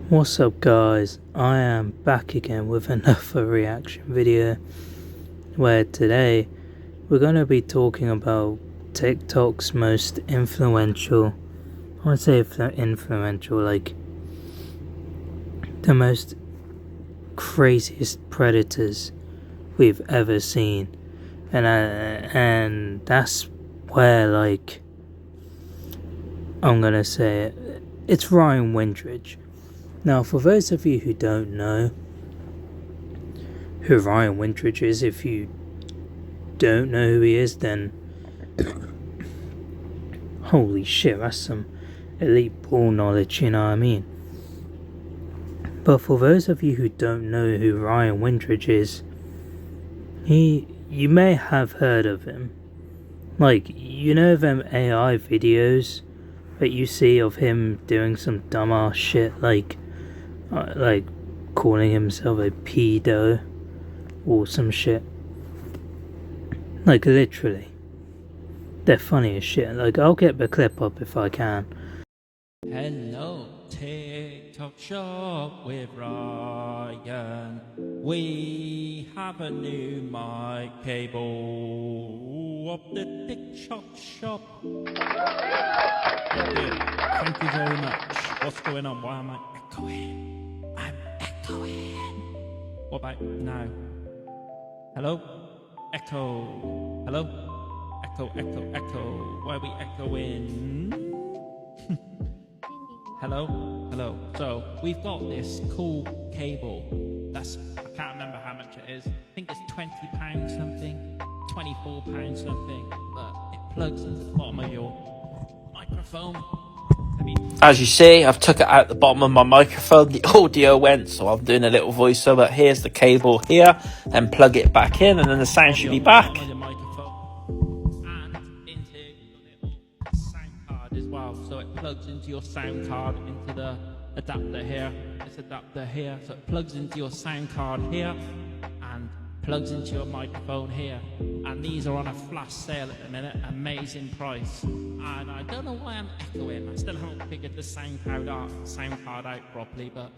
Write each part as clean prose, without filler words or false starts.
What's up guys, I am back again with another reaction video where today we're going to be talking about TikTok's most influential, I would say influential, like the most craziest predators we've ever seen, and that's where, like, I'm going to say it's Ryan Windridge. Now, for those of you who don't know who Ryan Windridge is, if you don't know who he is, then holy shit, that's some elite ball knowledge, you know what I mean? But for those of you who don't know who Ryan Windridge is, you may have heard of him. Like, you know them AI videos that you see of him doing some dumbass shit, like calling himself a pedo or some shit. Like, literally, they're funny as shit. Like, I'll get the clip up if I can. Hello, TikTok shop with Ryan. We have a new mic cable of the TikTok shop. Thank you very much. What's going on? Why am I echoing? I'm echoing. What about now? Hello? Echo. Hello? Echo, echo, echo. Why are we echoing? Hello? Hello. So, we've got this cool cable. I can't remember how much it is. I think it's £20 something, £24 something, but it plugs into the bottom of your microphone. As you see, I've took it out the bottom of my microphone. The audio went, so I'm doing a little voiceover. Here's the cable here, then plug it back in, and then the sound should be back. And into your little sound card as well, so it plugs into your sound card into the adapter here. This adapter here, so it plugs into your sound card here and plugs into your microphone here. And these are on a flash sale at the minute, amazing price. And I don't know why I'm echoing. I still haven't figured the sound card out properly, but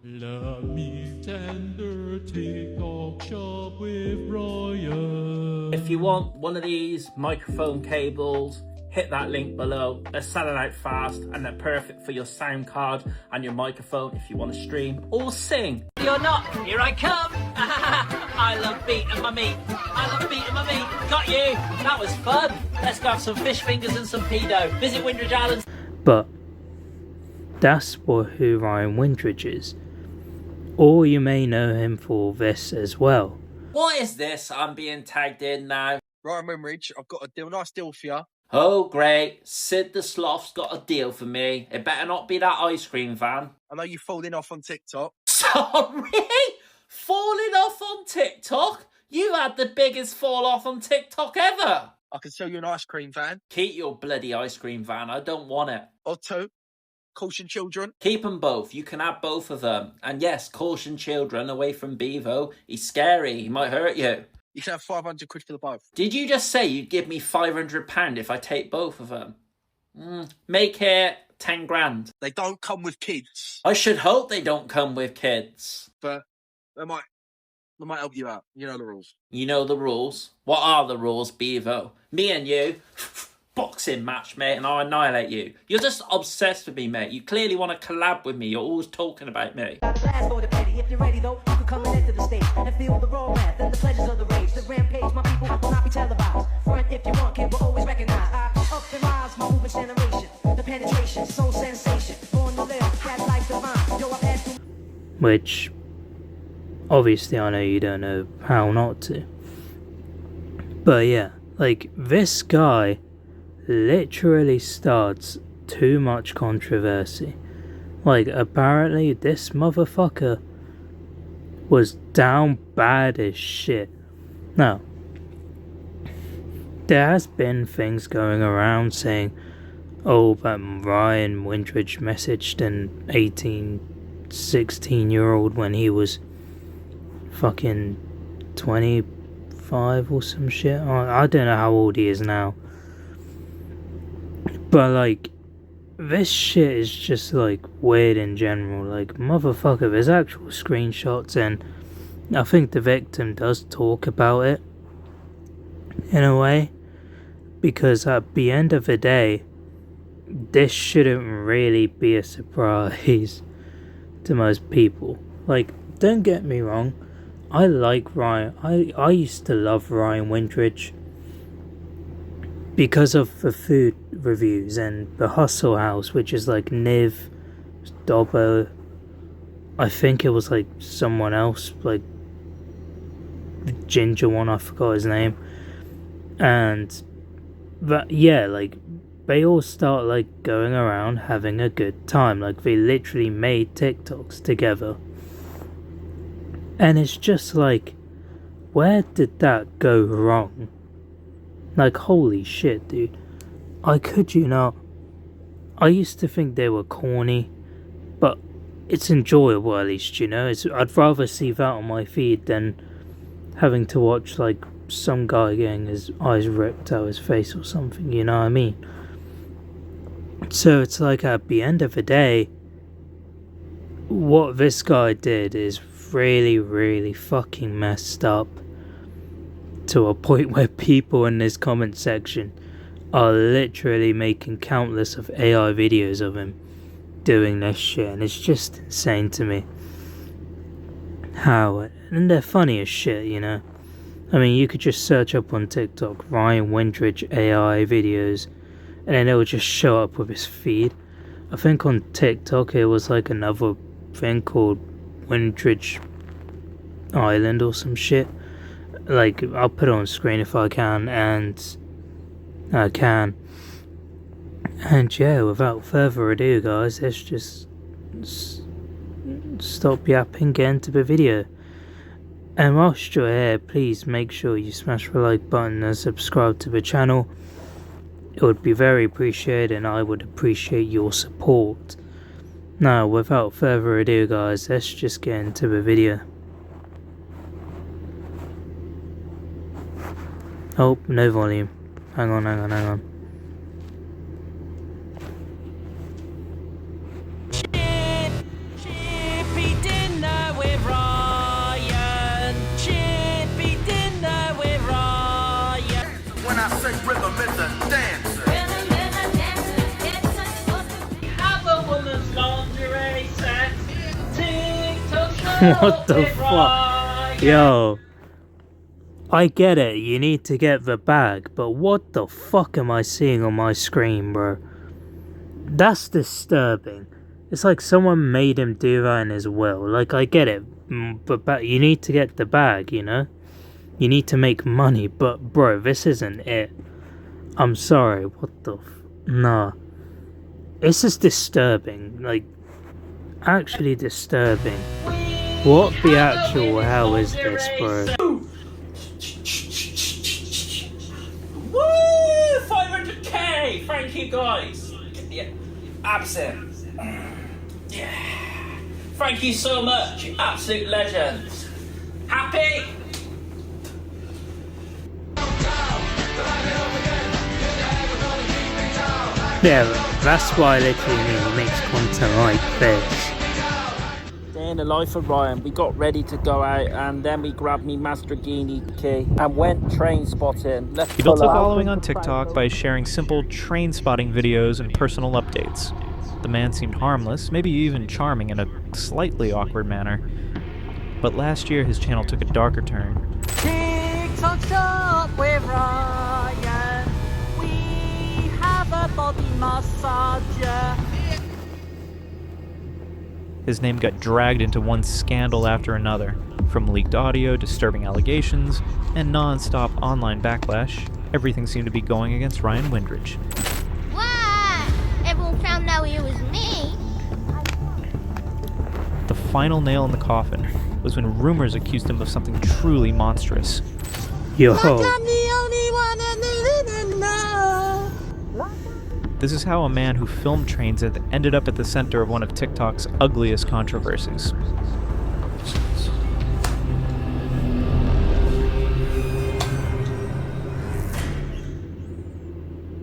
love me tender, TikTok shop with Ryan. If you want one of these microphone cables, hit that link below. They're selling out fast and they're perfect for your sound card and your microphone if you want to stream or sing. You're not, here I come. I love beating my meat. I love beating my meat. Got you. That was fun. Let's go have some fish fingers and some pedo. Visit Windridge Island. But that's who Ryan Windridge is. Or you may know him for this as well. What is this I'm being tagged in now? Ryan Windridge, I've got a nice deal for you. Oh, great. Sid the Sloth's got a deal for me. It better not be that ice cream van. I know you're falling off on TikTok. Sorry? Falling off on TikTok? You had the biggest fall off on TikTok ever. I can sell you an ice cream van. Keep your bloody ice cream van. I don't want it. Or two. Caution children. Keep them both. You can have both of them. And yes, caution children away from Bevo. He's scary. He might hurt you. You can have 500 quid for the both. Did you just say you'd give me £500 if I take both of them? Make it 10 grand. They don't come with kids. I should hope they don't come with kids. But they might help you out. You know the rules. You know the rules? What are the rules, Bevo? Me and you, boxing match, mate, and I'll annihilate you. You're just obsessed with me, mate. You clearly want to collab with me. You're always talking about me. If you're ready though, you can come and enter the stage and feel the raw wrath and the pleasures of the rage. The rampage, my people will not be televised. Front if you want, kid, will always recognize. I up and rise, my movement generation. The penetration, soul sensation. Born to live, cat life divine. Yo, I've had to... Which, obviously I know you don't know how not to. But yeah, like, this guy literally starts too much controversy. Like, apparently this motherfucker was down bad as shit. Now, there has been things going around saying, oh, that Ryan Windridge messaged an 16-year-old when he was fucking 25 or some shit. I don't know how old he is now. But, like, this shit is just like weird in general. Like, motherfucker, there's actual screenshots, and I think the victim does talk about it in a way, because at the end of the day, this shouldn't really be a surprise to most people. Like, don't get me wrong, I like Ryan. I used to love Ryan Windridge because of the food reviews and the Hustle House, which is like Niv, Dobbo, I think it was like someone else, like the ginger one, I forgot his name. And that, yeah, like they all start like going around having a good time. Like they literally made TikToks together. And it's just like, where did that go wrong? Like, holy shit, dude. I kid you not. I used to think they were corny, but it's enjoyable at least, you know? I'd rather see that on my feed than having to watch, like, some guy getting his eyes ripped out his face or something, you know what I mean? So it's like, at the end of the day, what this guy did is really, really fucking messed up. To a point where people in this comment section are literally making countless of AI videos of him doing this shit, and it's just insane to me. How? And they're funny as shit, you know? I mean, you could just search up on TikTok Ryan Windridge AI videos, and then it will just show up with his feed. I think on TikTok it was like another thing called Windridge Island or some shit. Like, I'll put it on screen if I can, and I can. And yeah, without further ado, guys, let's just stop yapping, get into the video. And whilst you're here, please make sure you smash the like button and subscribe to the channel. It would be very appreciated, and I would appreciate your support. Now, without further ado, guys, let's just get into the video. Oh, no volume. Hang on. Chippy dinner with Ryan. Chippy dinner with Ryan. When I say rhythm, it's a dancer. Have a woman's lingerie set. TikTok shop What the with fuck? Ryan. Yo. I get it, you need to get the bag, but what the fuck am I seeing on my screen, bro? That's disturbing. It's like someone made him do that in his will. Like, I get it, but you need to get the bag, you know? You need to make money, but bro, this isn't it. I'm sorry, what the nah. This is disturbing, like, actually disturbing. What the actual hell is this, bro? Woo! 500k! Thank you guys. Yeah, absent. Yeah. Thank you so much, you absolute legends. Happy? Yeah, that's why I literally mean he makes content like this. Day in the life of Ryan, we got ready to go out and then we grabbed me Mastragini key and went train spotting. He built a following on TikTok by sharing simple train spotting videos and personal updates. The man seemed harmless, maybe even charming in a slightly awkward manner. But last year his channel took a darker turn. TikTok shop with Ryan. We have a body massager. His name got dragged into one scandal after another, from leaked audio, disturbing allegations, and non-stop online backlash. Everything seemed to be going against Ryan Windridge. What? Everyone found out it was me. The final nail in the coffin was when rumors accused him of something truly monstrous. Yo. This is how a man who filmed trains ended up at the center of one of TikTok's ugliest controversies.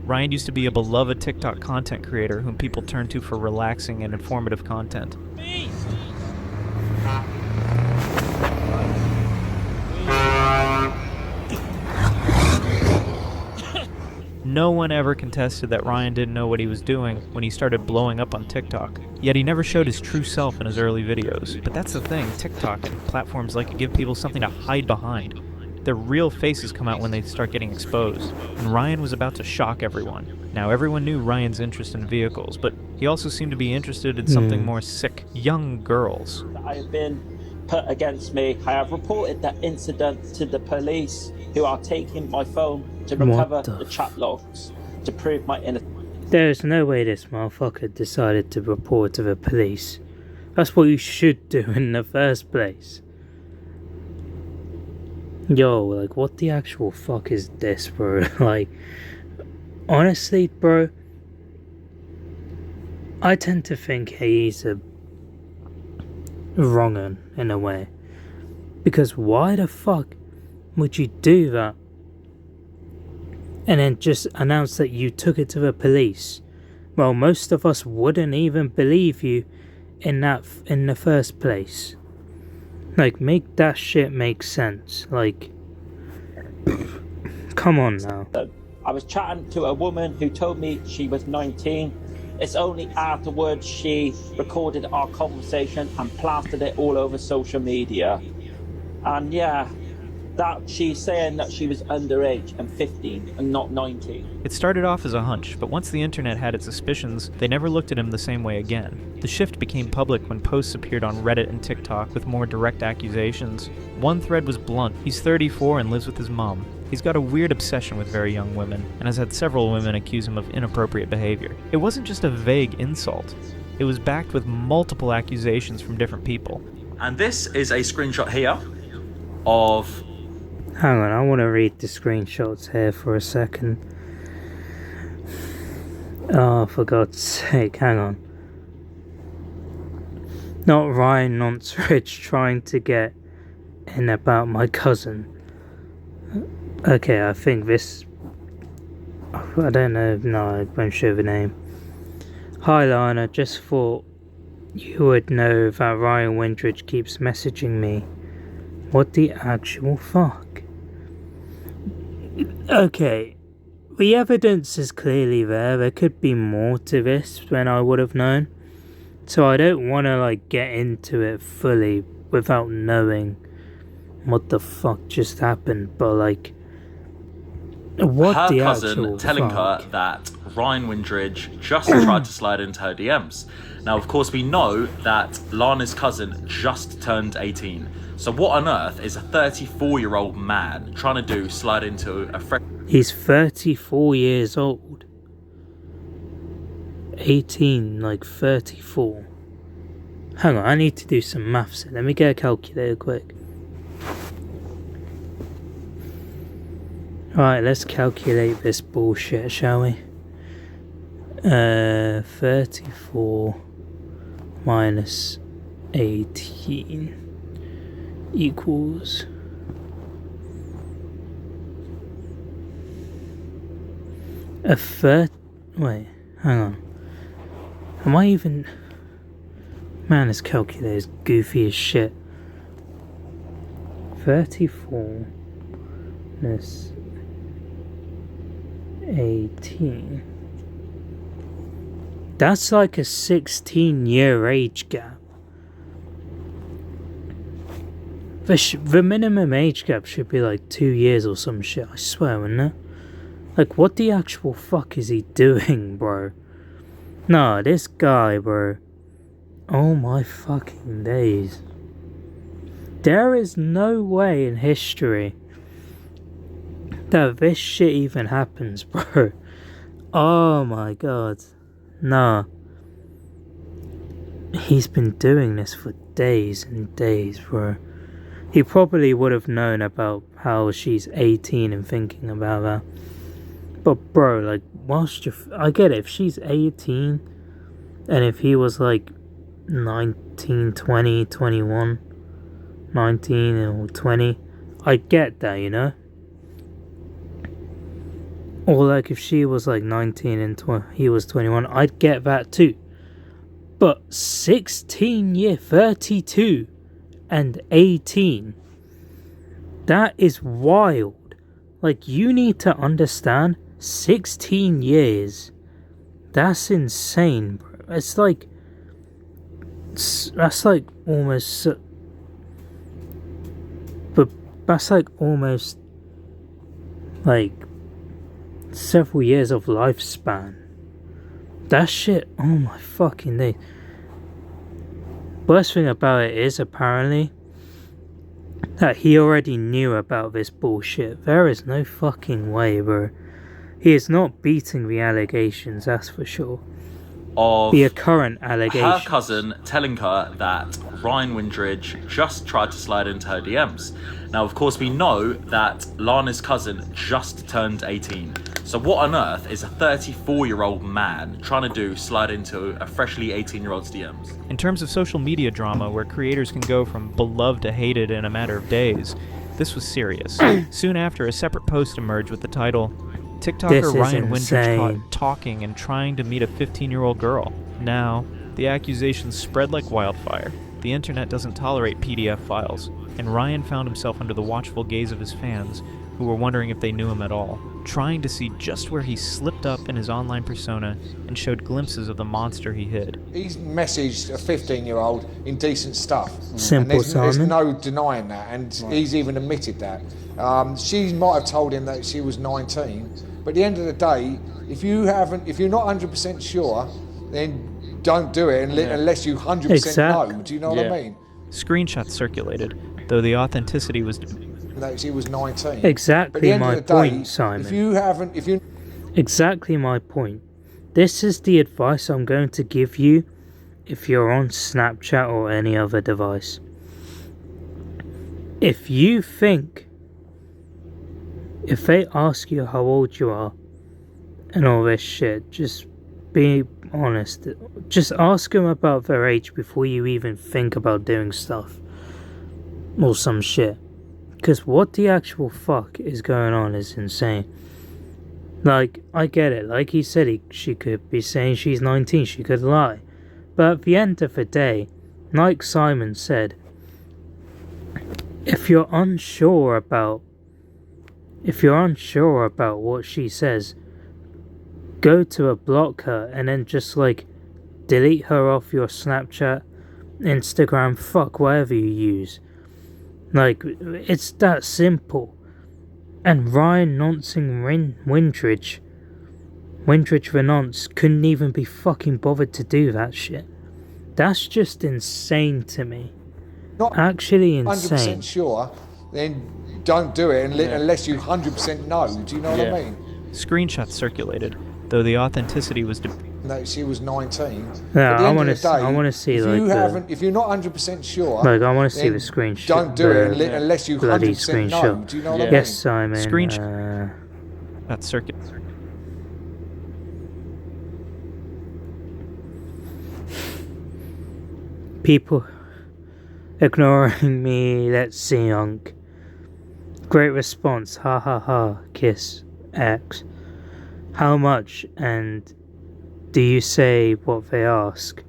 Ryan used to be a beloved TikTok content creator whom people turn to for relaxing and informative content. No one ever contested that Ryan didn't know what he was doing when he started blowing up on TikTok. Yet he never showed his true self in his early videos. But that's the thing, TikTok and platforms like it give people something to hide behind. Their real faces come out when they start getting exposed. And Ryan was about to shock everyone. Now everyone knew Ryan's interest in vehicles, but he also seemed to be interested in something more sick. Young girls. I have been put against me. I have reported that incident to the police, who are taking my phone to recover the chat logs to prove my innocence. There's no way this motherfucker decided to report to the police. That's what you should do in the first place. Yo, like, what the actual fuck is this, bro? Like, honestly, bro, I tend to think he's a wrong'un in a way. Because why the fuck would you do that? And then just announce that you took it to the police? Well, most of us wouldn't even believe you in the first place. Like, make that shit make sense. Like, come on now. I was chatting to a woman who told me she was 19. It's only afterwards she recorded our conversation and plastered it all over social media. And yeah, that she's saying that she was underage and 15 and not 19. It started off as a hunch, but once the internet had its suspicions, they never looked at him the same way again. The shift became public when posts appeared on Reddit and TikTok with more direct accusations. One thread was blunt. He's 34 and lives with his mom. He's got a weird obsession with very young women, and has had several women accuse him of inappropriate behavior. It wasn't just a vague insult. It was backed with multiple accusations from different people. And this is a screenshot here of... Hang on, I want to read the screenshots here for a second. Oh, for God's sake, hang on. Not Ryan Nonce trying to get in about my cousin. Okay, I think this... I don't know, no, I won't show the name. Hi Lana, just thought you would know that Ryan Windridge keeps messaging me. What the actual fuck? Okay, the evidence is clearly there. There could be more to this than I would have known. So I don't want to like get into it fully without knowing what the fuck just happened. But like, what her the cousin actual telling fuck? her that Ryan Windridge just tried to slide into her DMs. Now, of course, we know that Lana's cousin just turned 18. So what on earth is a 34-year-old man trying to do slide into a fresh... He's 34 years old. 18, like 34. Hang on, I need to do some maths here. Let me get a calculator quick. Right, let's calculate this bullshit, shall we? 34 minus 18 equals... Wait, hang on. Am I even... Man, this calculator is goofy as shit. 34 minus 18. That's like a 16-year age gap. The minimum age gap should be like 2 years or some shit, I swear, isn't it? Like, what the actual fuck is he doing, bro? Nah, this guy, bro. Oh my fucking days. There is no way in history that this shit even happens, bro. Oh my god. Nah. He's been doing this for days and days, bro. He probably would have known about how she's 18 and thinking about that. But bro, like, whilst I get it, if she's 18, and if he was like 19, 20, 21, 19 or 20, I get that, you know? Or like if she was like 19 and he was 21, I'd get that too. But 32 and 18, that is wild. Like, you need to understand, 16 years, that's insane, bro. That's like almost, but that's like almost like several years of lifespan. That shit, oh my fucking day. Worst thing about it is, apparently, that he already knew about this bullshit. There is no fucking way, bro. He is not beating the allegations, that's for sure. Of the current allegations. Her cousin telling her that Ryan Windridge just tried to slide into her DMs. Now, of course, we know that Lana's cousin just turned 18. So what on earth is a 34-year-old man trying to slide into a freshly 18-year-old's DMs? In terms of social media drama, where creators can go from beloved to hated in a matter of days, this was serious. Soon after, a separate post emerged with the title, TikToker Ryan Windridge caught talking and trying to meet a 15-year-old girl. Now, the accusations spread like wildfire. The internet doesn't tolerate PDF files, and Ryan found himself under the watchful gaze of his fans, who were wondering if they knew him at all, trying to see just where he slipped up in his online persona and showed glimpses of the monster he hid. He's messaged a 15-year-old indecent stuff. Simple, and there's no denying that, and he's even admitted that. She might have told him that she was 19, but at the end of the day, if you're not 100% sure, then don't do it unless you 100% know. Do you know what I mean? Screenshots circulated, though the authenticity was that she was 19. Exactly my point, Simon. Exactly my point. This is the advice I'm going to give you if you're on Snapchat or any other device. If you think, if they ask you how old you are and all this shit, just be honest. Just ask them about their age before you even think about doing stuff or some shit. Because what the actual fuck is going on is insane. Like, I get it. Like he said, she could be saying she's 19. She could lie. But at the end of the day, like Simon said, if you're unsure about what she says, go to her, block her, and then just like delete her off your Snapchat, Instagram, fuck, whatever you use. Like, it's that simple. And Ryan noncing Windridge Renonce couldn't even be fucking bothered to do that shit. That's just insane to me. Not actually insane. 100% sure, then don't do it unless you 100% know. Do you know what I mean? Screenshots circulated, though the authenticity was that she was 19. Yeah, I want to see if you're not 100% sure, like I want to see the screenshot. Don't do it unless you 100% know. Do you know what I mean? Yes, Simon. Screenshot. That's circuit. People ignoring me. Let's see, Unk. Great response. Ha ha ha. Kiss. X. How much and do you say what they ask?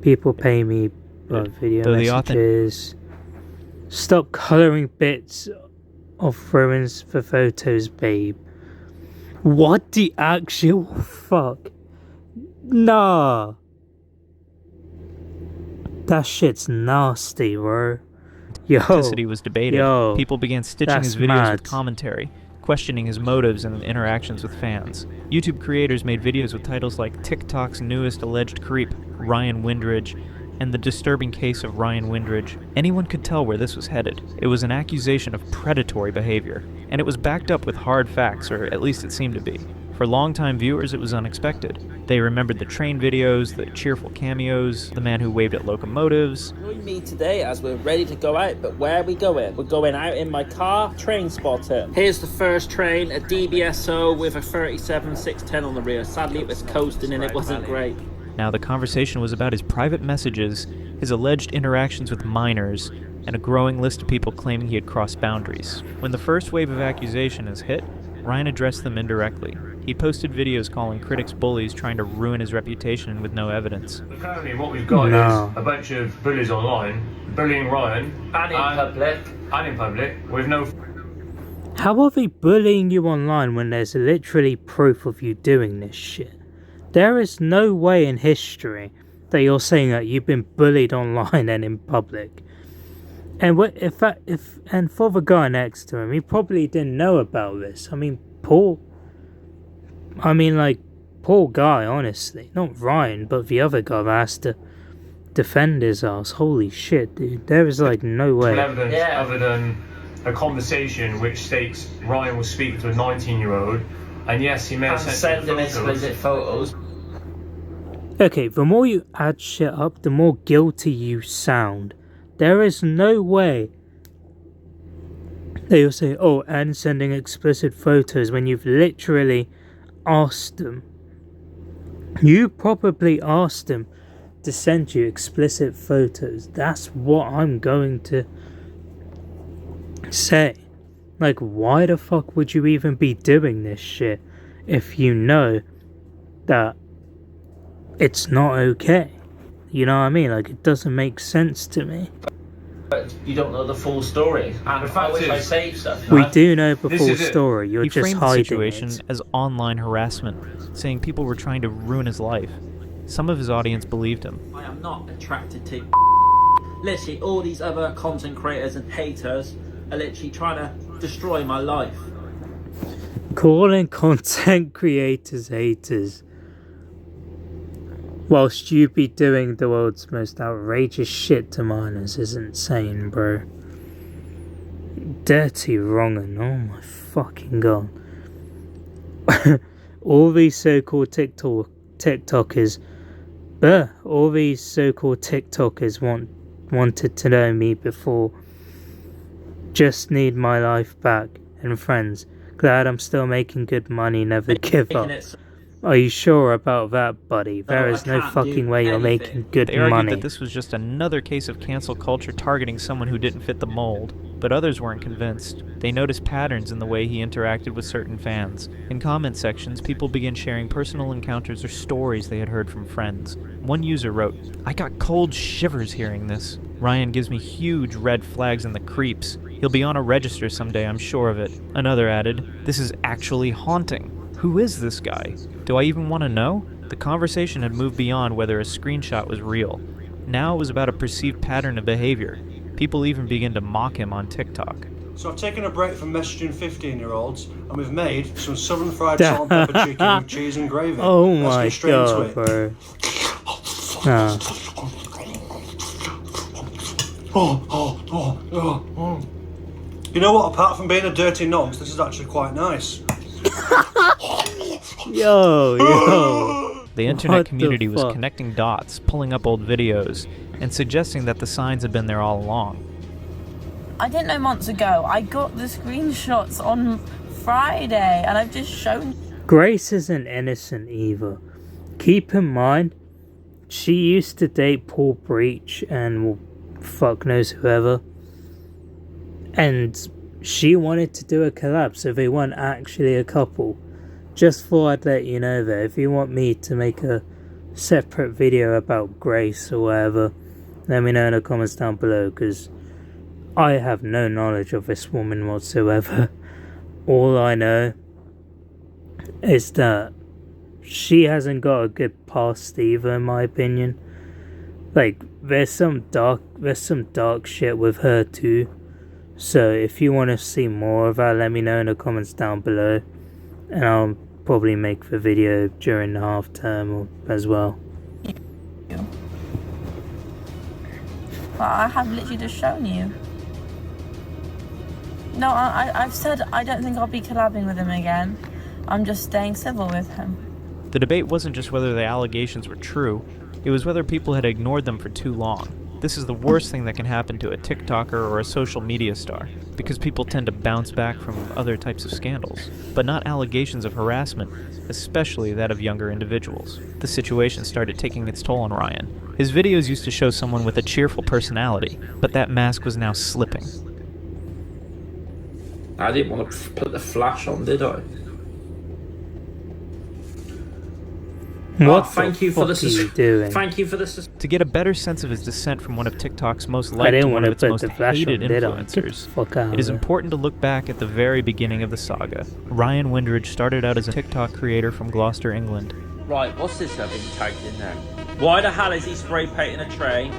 People pay me video messages. Stop colouring bits of ruins for photos, babe. What the actual fuck? Nah. That shit's nasty, bro. Yo. Authenticity was debated. People began stitching his videos with commentary, questioning his motives and interactions with fans. YouTube creators made videos with titles like TikTok's newest alleged creep, Ryan Windridge, and the disturbing case of Ryan Windridge. Anyone could tell where this was headed. It was an accusation of predatory behavior, and it was backed up with hard facts, or at least it seemed to be. For longtime viewers, it was unexpected. They remembered the train videos, the cheerful cameos, the man who waved at locomotives. Join me today as we're ready to go out, but where are we going? We're going out in my car, train spotter. Here's the first train, a DBSO with a 37-610 on the rear. Sadly, it was coasting and it wasn't great. Now the conversation was about his private messages, his alleged interactions with minors, and a growing list of people claiming he had crossed boundaries. When the first wave of accusation is hit, Ryan addressed them indirectly. He posted videos calling critics bullies trying to ruin his reputation with no evidence. Currently what we've got is a bunch of bullies online bullying Ryan and in public with no... How are they bullying you online when there's literally proof of you doing this shit? There is no way in history that you're saying that you've been bullied online and in public. And for the guy next to him, he probably didn't know about this. I mean, poor guy, honestly. Not Ryan, but the other guy that has to defend his ass. Holy shit, dude. There is like no way. Evidence other than a conversation which states Ryan was speaking to a 19-year-old, and yes, he may have sent them explicit photos. Okay, the more you add shit up, the more guilty you sound. There is no way that you'll say, oh, and sending explicit photos when you've literally asked them. You probably asked them to send you explicit photos. That's what I'm going to say. Like, why the fuck would you even be doing this shit if you know that it's not okay? You know what I mean? Like, it doesn't make sense to me. But you don't know the full story. And the fact is, I say stuff. We do know the full story. You're he just framed hiding the situation it. as online harassment, saying people were trying to ruin his life. Some of his audience believed him. I am not attracted to literally all these other content creators and haters are literally trying to destroy my life. Calling content creators haters whilst you be doing the world's most outrageous shit to minors is insane, bro. Dirty wrongin', oh my fucking god. All these so-called TikTokers wanted to know me before. Just need my life back. And friends, glad I'm still making good money, never give up. Are you sure about that, buddy? There is no fucking way you're making good They argued money. that this was just another case of cancel culture targeting someone who didn't fit the mold, but others weren't convinced. They noticed patterns in the way he interacted with certain fans. In comment sections, people began sharing personal encounters or stories they had heard from friends. One user wrote, "I got cold shivers hearing this. Ryan gives me huge red flags in the creeps. He'll be on a register someday, I'm sure of it." Another added, "This is actually haunting. Who is this guy? Do I even want to know?" The conversation had moved beyond whether a screenshot was real. Now it was about a perceived pattern of behavior. People even began to mock him on TikTok. So I've taken a break from messaging 15-year-olds and we've made some southern fried salt and pepper chicken with cheese and gravy. Oh Let's my get straight god, into it. bro. Nah. You know what, apart from being a dirty nonce, this is actually quite nice. Yo. The internet What the community was fuck? connecting dots, pulling up old videos, and suggesting that the signs had been there all along. I didn't know months ago. I got the screenshots on Friday and I've just shown... Grace isn't innocent either. Keep in mind, she used to date Paul Breach and well, fuck knows whoever. And she wanted to do a collab, so they weren't actually a couple. Just thought I'd let you know that if you want me to make a separate video about Grace or whatever, let me know in the comments down below, because I have no knowledge of this woman whatsoever. All I know is that she hasn't got a good past either, in my opinion. Like, there's some dark shit with her too. So if you want to see more of that, let me know in the comments down below, and I'll probably make the video during the half term as well. But I have literally just shown you. No, I've said I don't think I'll be collabing with him again. I'm just staying civil with him. The debate wasn't just whether the allegations were true, it was whether people had ignored them for too long. This is the worst thing that can happen to a TikToker or a social media star, because people tend to bounce back from other types of scandals, but not allegations of harassment, especially that of younger individuals. The situation started taking its toll on Ryan. His videos used to show someone with a cheerful personality, but that mask was now slipping. I didn't want to put the flash on, did I? What thank the you for fuck the are you doing? Thank you for the To get a better sense of his descent from one of TikTok's most I liked to didn't one want of to its put most the flash hated on, did I? Get the influencers, fuck out it is of important to look back at the very beginning of the saga. Ryan Windridge started out as a TikTok creator from Gloucester, England. Right, what's this I've been tagged in there? Why the hell is he spray painting a train?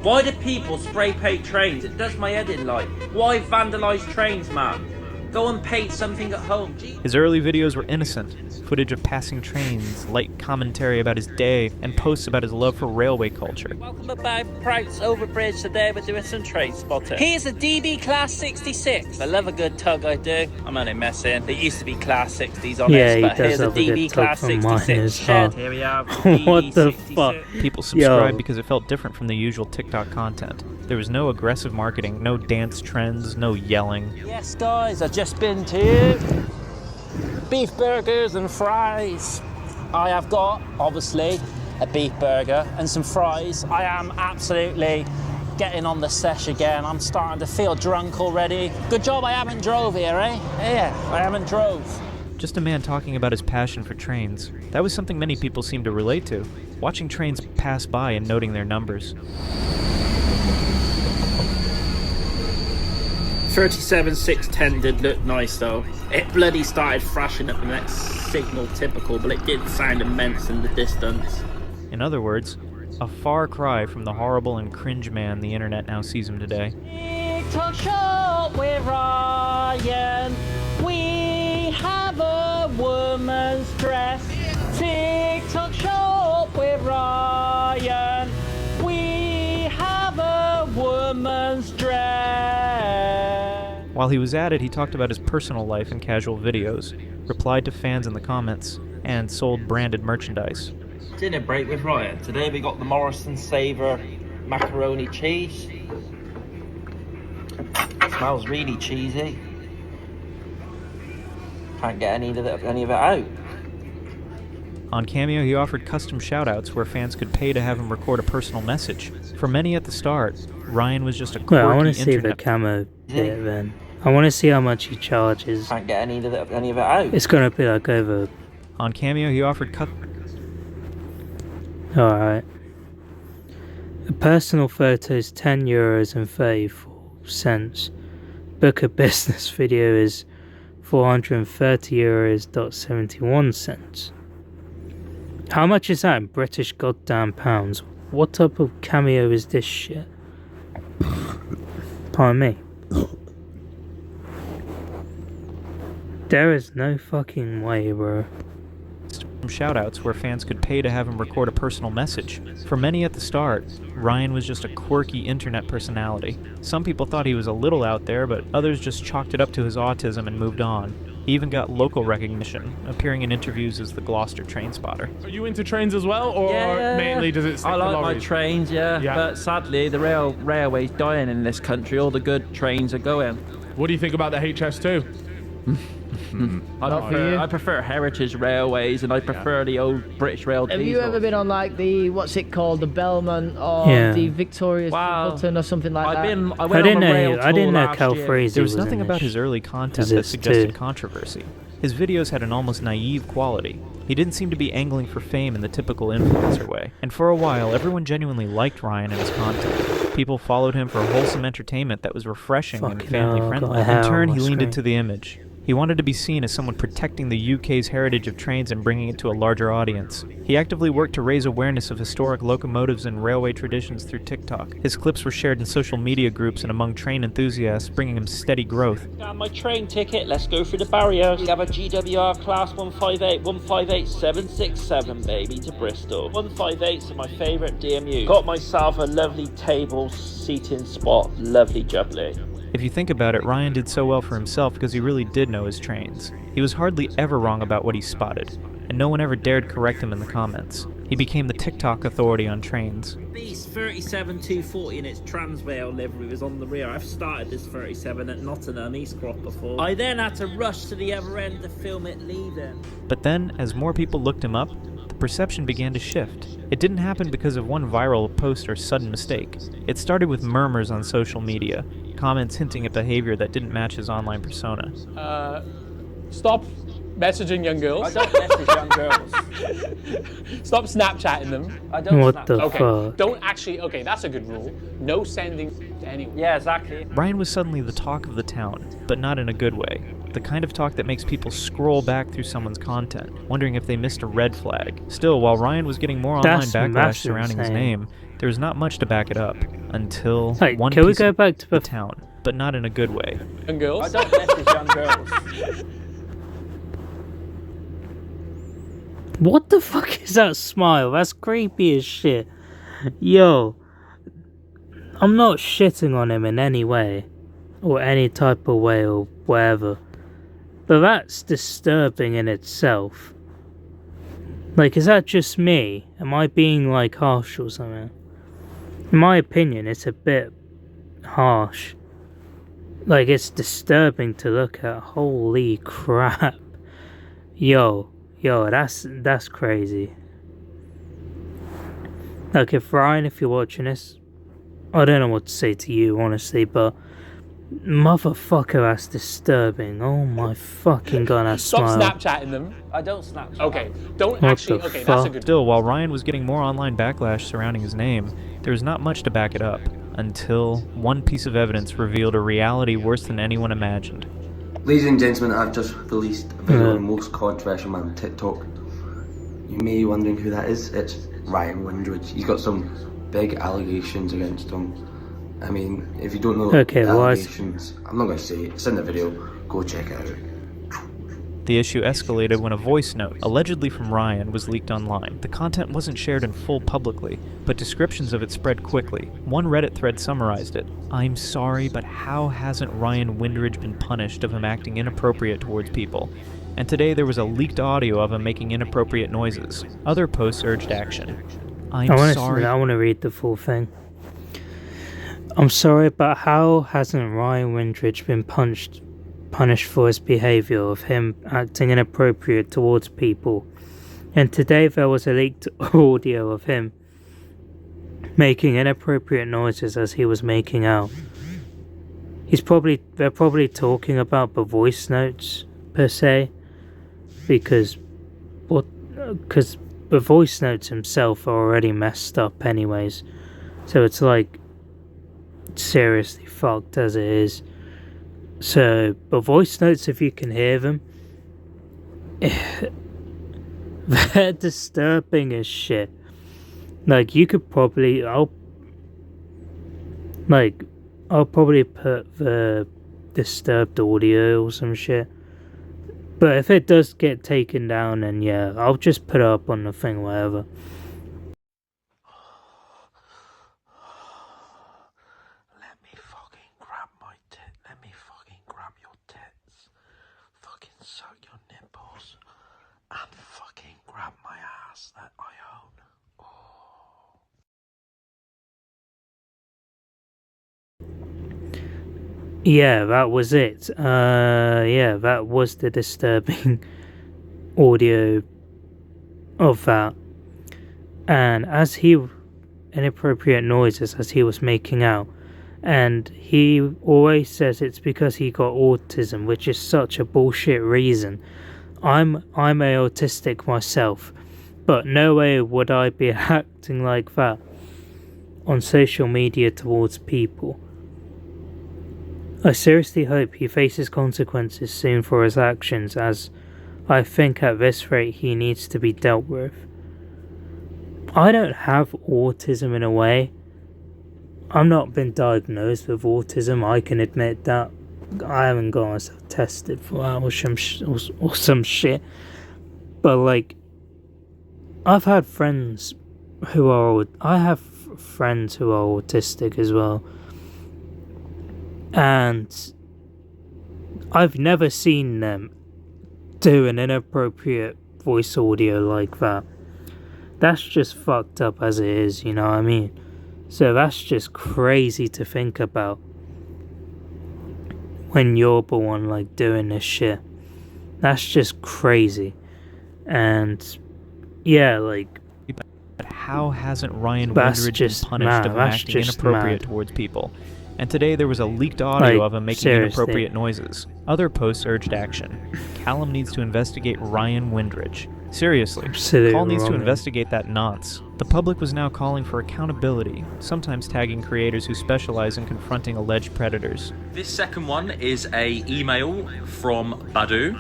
Why do people spray paint trains? It does my head in, like. Why vandalise trains, man? Go and paint something at home. His early videos were innocent. Footage of passing trains, light commentary about his day, and posts about his love for railway culture. Welcome aboard Prouts Overbridge. Today we're doing some train spotting. Here's a DB Class 66. I love a good tug, I do. I'm only messing. There used to be Class 60s on Yeah, this, he but does here's a have a good DB tug Class from mine 66 as shed. well. Here we have What the DB66. fuck? People subscribed Yo. because it felt different from the usual TikTok content. There was no aggressive marketing, no dance trends, no yelling. Yes, guys, I've just been to beef burgers and fries. I have got, obviously, a beef burger and some fries. I am absolutely getting on the sesh again. I'm starting to feel drunk already. Good job I haven't drove here, eh? Yeah, I haven't drove. Just a man talking about his passion for trains. That was something many people seemed to relate to, watching trains pass by and noting their numbers. 37,610 did look nice though. It bloody started flashing at the next signal, typical, but it did sound immense in the distance. In other words, a far cry from the horrible and cringe man the internet now sees him today. TikTok shop with Ryan. We have a woman's dress. TikTok shop with Ryan. We have a woman's dress. While he was at it, he talked about his personal life in casual videos, replied to fans in the comments, and sold branded merchandise. Dinner break with Ryan. Today we got the Morrison Savor macaroni cheese. Smells really cheesy. Can't get any of it out. On Cameo, he offered custom shoutouts where fans could pay to have him record a personal message. For many at the start, Ryan was just a quirky Well, I want to see the internet... camo bit then. I want to see how much he charges. Can't get any of it out. It's gonna be like over. On Cameo, he offered Alright. A personal photo is €10 and 34 cents. Book a business video is €430.71. How much is that in British goddamn pounds? What type of cameo is this shit? Pardon me. There is no fucking way, bro. shoutouts where fans could pay to have him record a personal message. For many at the start, Ryan was just a quirky internet personality. Some people thought he was a little out there, but others just chalked it up to his autism and moved on. He even got local recognition, appearing in interviews as the Gloucester train spotter. Are you into trains as well, or mainly does it stick I to like my lorries? trains, yeah. But sadly, the railway's dying in this country. All the good trains are going. What do you think about the HS2? I prefer heritage railways, and I prefer the old British Rail Have you diesel. ever been on like the, what's it called, the Belmont or the Victoria's Button or something like that? I didn't know Cal Frazee There was nothing about his early content that suggested controversy. His videos had an almost naive quality. He didn't seem to be angling for fame in the typical influencer way. And for a while, everyone genuinely liked Ryan and his content. People followed him for wholesome entertainment that was refreshing and family-friendly. In turn, he leaned into the image. He wanted to be seen as someone protecting the UK's heritage of trains and bringing it to a larger audience. He actively worked to raise awareness of historic locomotives and railway traditions through TikTok. His clips were shared in social media groups and among train enthusiasts, bringing him steady growth. Got my train ticket, let's go through the barrier. We have a GWR Class 158 767, baby, to Bristol. 158s are my favourite DMU. Got myself a lovely table seating spot, lovely jubbly. If you think about it, Ryan did so well for himself because he really did know his trains. He was hardly ever wrong about what he spotted, and no one ever dared correct him in the comments. He became the TikTok authority on trains. Beast 37240 in its Transvaal livery was on the rear. I've started this 37 at Nottingham East Crop before. I then had to rush to the other end to film it leaving. But then, as more people looked him up, the perception began to shift. It didn't happen because of one viral post or sudden mistake. It started with murmurs on social media, comments hinting at behavior that didn't match his online persona. Stop messaging young girls? I don't message young girls. Stop Snapchatting them. I don't What the Okay, fuck? don't actually, okay, that's a good rule. No sending to anyone. Yeah, exactly. Ryan was suddenly the talk of the town, but not in a good way. The kind of talk that makes people scroll back through someone's content, wondering if they missed a red flag. Still, while Ryan was getting more online backlash surrounding his name, there was not much to back it up, until one can we piece go of back to the town, but not in a good way. Young girls? I don't message young girls. What the fuck is that smile? That's creepy as shit. Yo, I'm not shitting on him in any way, or any type of way, or whatever. But that's disturbing in itself. Like, is that just me? Am I being, like, harsh or something? In my opinion, it's a bit harsh. Like, it's disturbing to look at. Holy crap. Yo, that's crazy. Like, if you're watching this, I don't know what to say to you, honestly, but motherfucker, that's disturbing. Oh my fucking god, that Stop smile. Snapchatting them. I don't Snapchat. Okay, don't What actually, the okay, that's a fuck? good Still, while Ryan was getting more online backlash surrounding his name, there was not much to back it up, until one piece of evidence revealed a reality worse than anyone imagined. Ladies and gentlemen, I've just released a video on the most controversial man on TikTok. You may be wondering who that is. It's Ryan Windridge. He's got some big allegations against him. I mean, if you don't know the allegations, I'm not going to say it. It's in the video. Go check it out. The issue escalated when a voice note, allegedly from Ryan, was leaked online. The content wasn't shared in full publicly, but descriptions of it spread quickly. One Reddit thread summarized it. "I'm sorry, but how hasn't Ryan Windridge been punished of him acting inappropriate towards people?" And today there was a leaked audio of him making inappropriate noises. Other posts urged action. I want to read the full thing. I'm sorry, but how hasn't Ryan Windridge been punished for his behaviour of him acting inappropriate towards people? And today there was a leaked audio of him making inappropriate noises as he was making out. They're probably talking about the voice notes per se, because the voice notes himself are already messed up anyways. So it's like seriously fucked as it is. So the voice notes, if you can hear them, they're disturbing as shit. Like, you could probably, I'll probably put the disturbed audio or some shit. But if it does get taken down, then yeah, I'll just put it up on the thing, whatever. Suck your nipples and fucking grab my ass that I own. Yeah, that was it. Yeah, that was the disturbing audio of that. And inappropriate noises as he was making out. And he always says it's because he got autism, which is such a bullshit reason. I'm a autistic myself, but no way would I be acting like that on social media towards people. I seriously hope he faces consequences soon for his actions, as I think at this rate he needs to be dealt with. I don't have autism in a way. I've not been diagnosed with autism, I can admit that. I haven't got myself tested for that or some shit. But like, I have friends who are autistic as well. And I've never seen them do an inappropriate voice audio like that. That's just fucked up as it is, you know what I mean? So that's just crazy to think about when you're the one like doing this shit. That's just crazy. And yeah, like, but how hasn't Ryan Windridge been punished of acting inappropriate towards people? And today there was a leaked audio Like, of him making seriously. inappropriate noises. Other posts urged action. Callum needs to investigate Ryan Windridge. Seriously, Absolutely Call needs to wrong. investigate that nonce. The public was now calling for accountability, sometimes tagging creators who specialize in confronting alleged predators. This second one is a email from Badoo.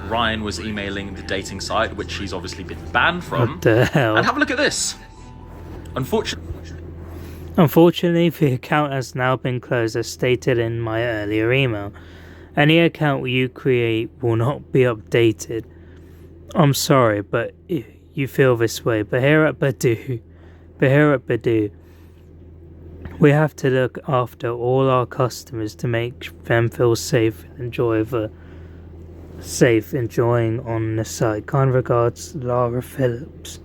Ryan was emailing the dating site, which he's obviously been banned from. What the hell? And have a look at this. Unfortunately, the account has now been closed as stated in my earlier email. Any account you create will not be updated. I'm sorry, but you feel this way. But here at Badoo, we have to look after all our customers to make them feel safe and enjoying on the site. Kind regards, Lara Phillips.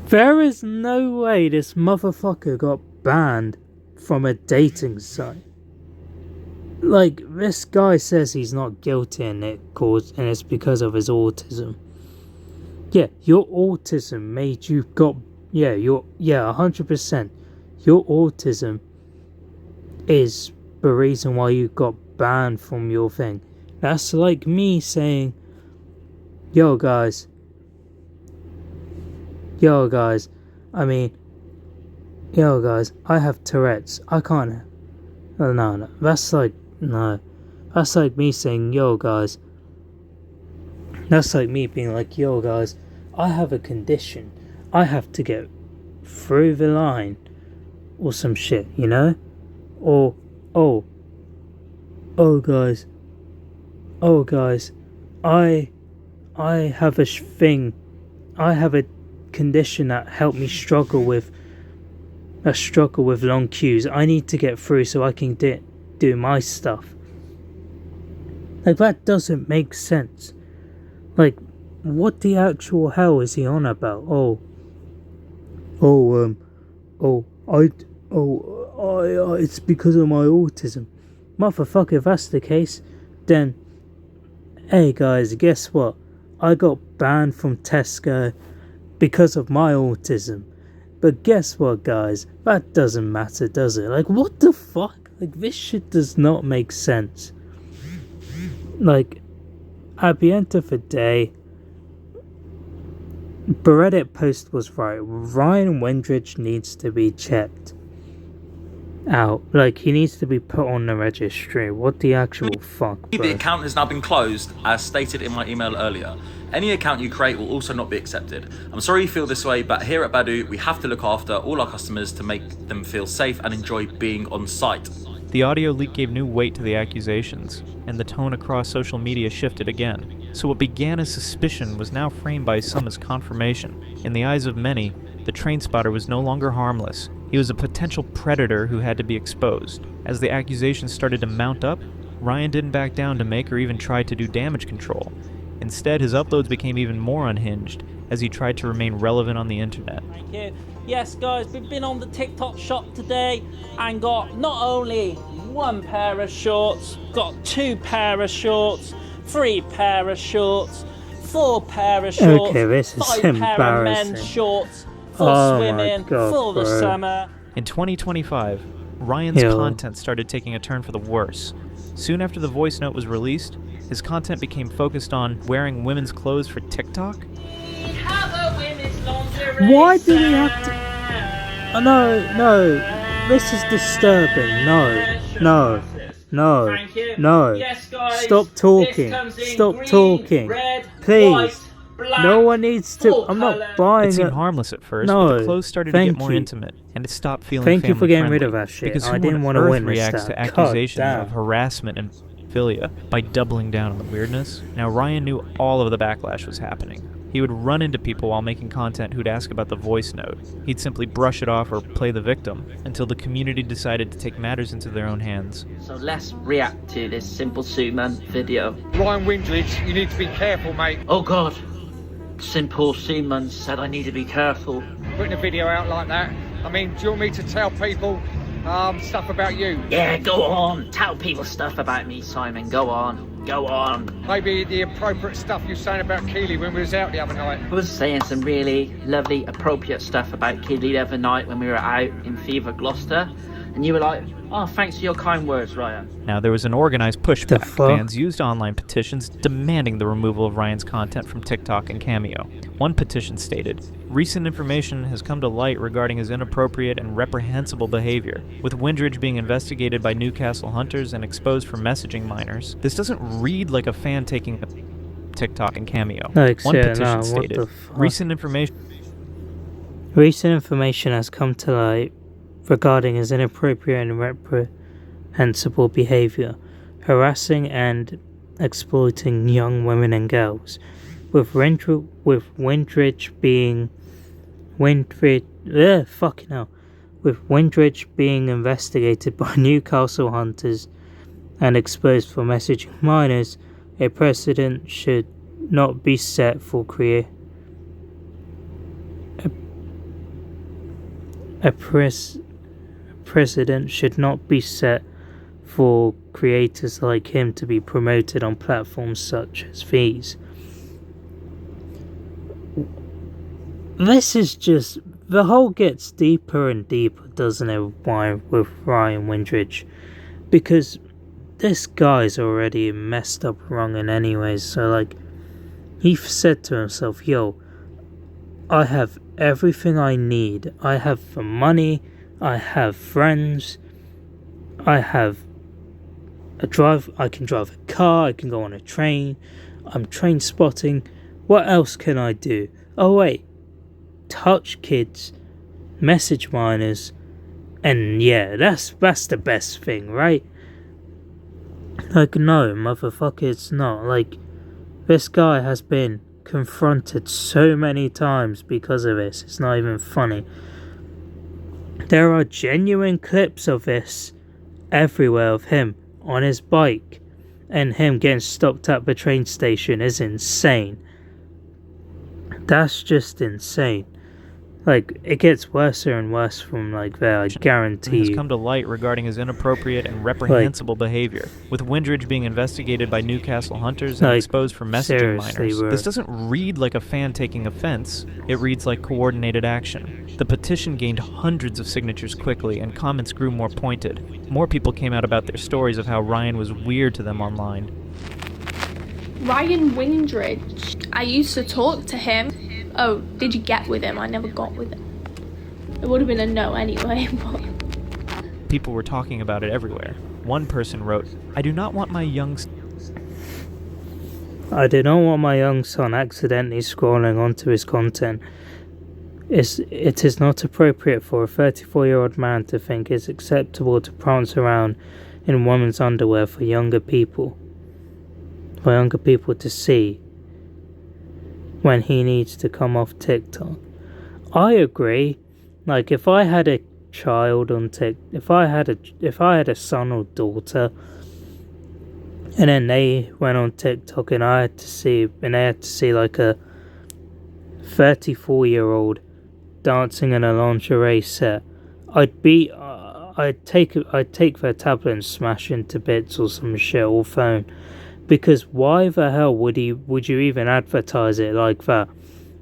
There is no way this motherfucker got banned from a dating site. Like, this guy says he's not guilty and it's because of his autism. Yeah, your autism made you 100%. Your autism is the reason why you got banned from your thing. That's like me saying, yo guys, I have Tourette's. I can't. No. That's like me saying, yo guys. That's like me being like, yo guys, I have a condition. I have to get through the line. Or some shit, you know? Or, oh guys, I have a thing. I have a condition that helped me struggle with long queues. I need to get through so I can do my stuff. Like, that doesn't make sense. Like, what the actual hell is he on about? It's because of my autism. Motherfucker, if that's the case, then, hey guys, guess what? I got banned from Tesco because of my autism. But guess what, guys? That doesn't matter, does it? Like, what the fuck? Like, this shit does not make sense. Like, at the end of the day, the Reddit post was right. Ryan Windridge needs to be checked out. Like, he needs to be put on the registry. What the actual fuck, bro? The account has now been closed, as stated in my email earlier. Any account you create will also not be accepted. I'm sorry you feel this way, but here at Badoo, we have to look after all our customers to make them feel safe and enjoy being on site. The audio leak gave new weight to the accusations, and the tone across social media shifted again. So what began as suspicion was now framed by some as confirmation. In the eyes of many, the train spotter was no longer harmless. He was a potential predator who had to be exposed. As the accusations started to mount up, Ryan didn't back down to make or even try to do damage control. Instead, his uploads became even more unhinged as he tried to remain relevant on the internet. Thank you. Yes, guys, we've been on the TikTok shop today and got not only one pair of shorts, got 2 pair of shorts, 3 pair of shorts, 4 pair of shorts, Okay, this is 5 pair of embarrassing. men's shorts for Oh my swimming, God, for the bro. summer. In 2025, Ryan's Yo. content started taking a turn for the worse. Soon after the voice note was released, his content became focused on wearing women's clothes for TikTok. Why do we have to... Oh, no, this is disturbing. No. Yes, guys, Stop talking. this comes in Stop green, talking. red, Please. white, black, No one needs to... full I'm not colour. buying It seemed it. harmless at first, No, but the clothes started to thank get more you. intimate, and it stopped feeling Thank you for getting rid family-friendly. of that shit. Because I who didn't on want to earth witness reacts that. to God accusations damn. of harassment and pedophilia by doubling down on the weirdness? Now Ryan knew all of the backlash was happening. He would run into people while making content who'd ask about the voice note. He'd simply brush it off or play the victim, until the community decided to take matters into their own hands. So let's react to this Simple Suman video. Ryan Windridge, you need to be careful, mate. Oh God, Simple Suman said I need to be careful. Putting a video out like that. I mean, do you want me to tell people stuff about you? Yeah, go on, tell people stuff about me, Simon, go on. Go on. Maybe the appropriate stuff you were saying about Keely when we was out the other night. I was saying some really lovely, appropriate stuff about Keely the other night when we were out in Fever, Gloucester. And you were like, oh, thanks for your kind words, Ryan. Now, there was an organized pushback. Fans used online petitions demanding the removal of Ryan's content from TikTok and Cameo. One petition stated, "Recent information has come to light regarding his inappropriate and reprehensible behavior. With Windridge being investigated by Newcastle hunters and exposed for messaging minors, this doesn't read like a fan taking TikTok and Cameo." One petition stated, Recent information has come to light regarding his inappropriate and reprehensible behavior, harassing and exploiting young women and girls. With Windridge being investigated by Newcastle hunters and exposed for messaging minors, a precedent should not be set for precedent should not be set for creators like him to be promoted on platforms such as these. This is just, the hole gets deeper and deeper, doesn't it, with Ryan Windridge? Because this guy's already messed up wrong in anyways, so like, he said to himself, yo, I have everything I need. I have the money, I have friends, I can drive a car, I can go on a train, I'm train spotting. What else can I do? Oh wait, touch kids, message minors, and yeah, that's the best thing, right? Like, no, motherfucker, it's not. Like, this guy has been confronted so many times because of this, it's not even funny. There are genuine clips of this everywhere of him on his bike, and him getting stopped at the train station is insane. That's just insane. Like, it gets worse and worse from like there, I guarantee you. Has come to light regarding his inappropriate and reprehensible behavior, with Windridge being investigated by Newcastle hunters and exposed for messaging minors. Bro. This doesn't read like a fan taking offense, it reads like coordinated action. The petition gained hundreds of signatures quickly, and comments grew more pointed. More people came out about their stories of how Ryan was weird to them online. Ryan Windridge, I used to talk to him. Oh, did you get with him? I never got with him. It would have been a no anyway, but... People were talking about it everywhere. One person wrote, I do not want my young son accidentally scrolling onto his content. It is not appropriate for a 34-year-old man to think it's acceptable to prance around in women's underwear for younger people to see when he needs to come off TikTok. I agree. Like, if I had a child on if I had a son or daughter, and then they went on TikTok and they had to see like a 34-year-old dancing in a lingerie set, I'd take their tablet and smash into bits or some shit, or phone. Because why the hell would you even advertise it like that?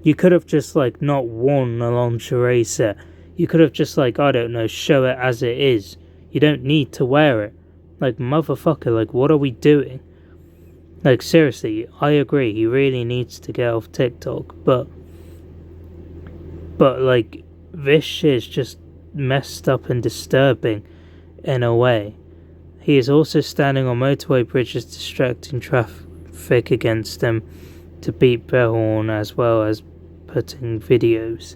You could have just like not worn a lingerie set. You could have just like, I don't know, show it as it is. You don't need to wear it. Like, motherfucker, like, what are we doing? Like, seriously, I agree, he really needs to get off TikTok, but like, this shit's just messed up and disturbing in a way. He is also standing on motorway bridges distracting traffic against them to beat their horn, as well as putting videos.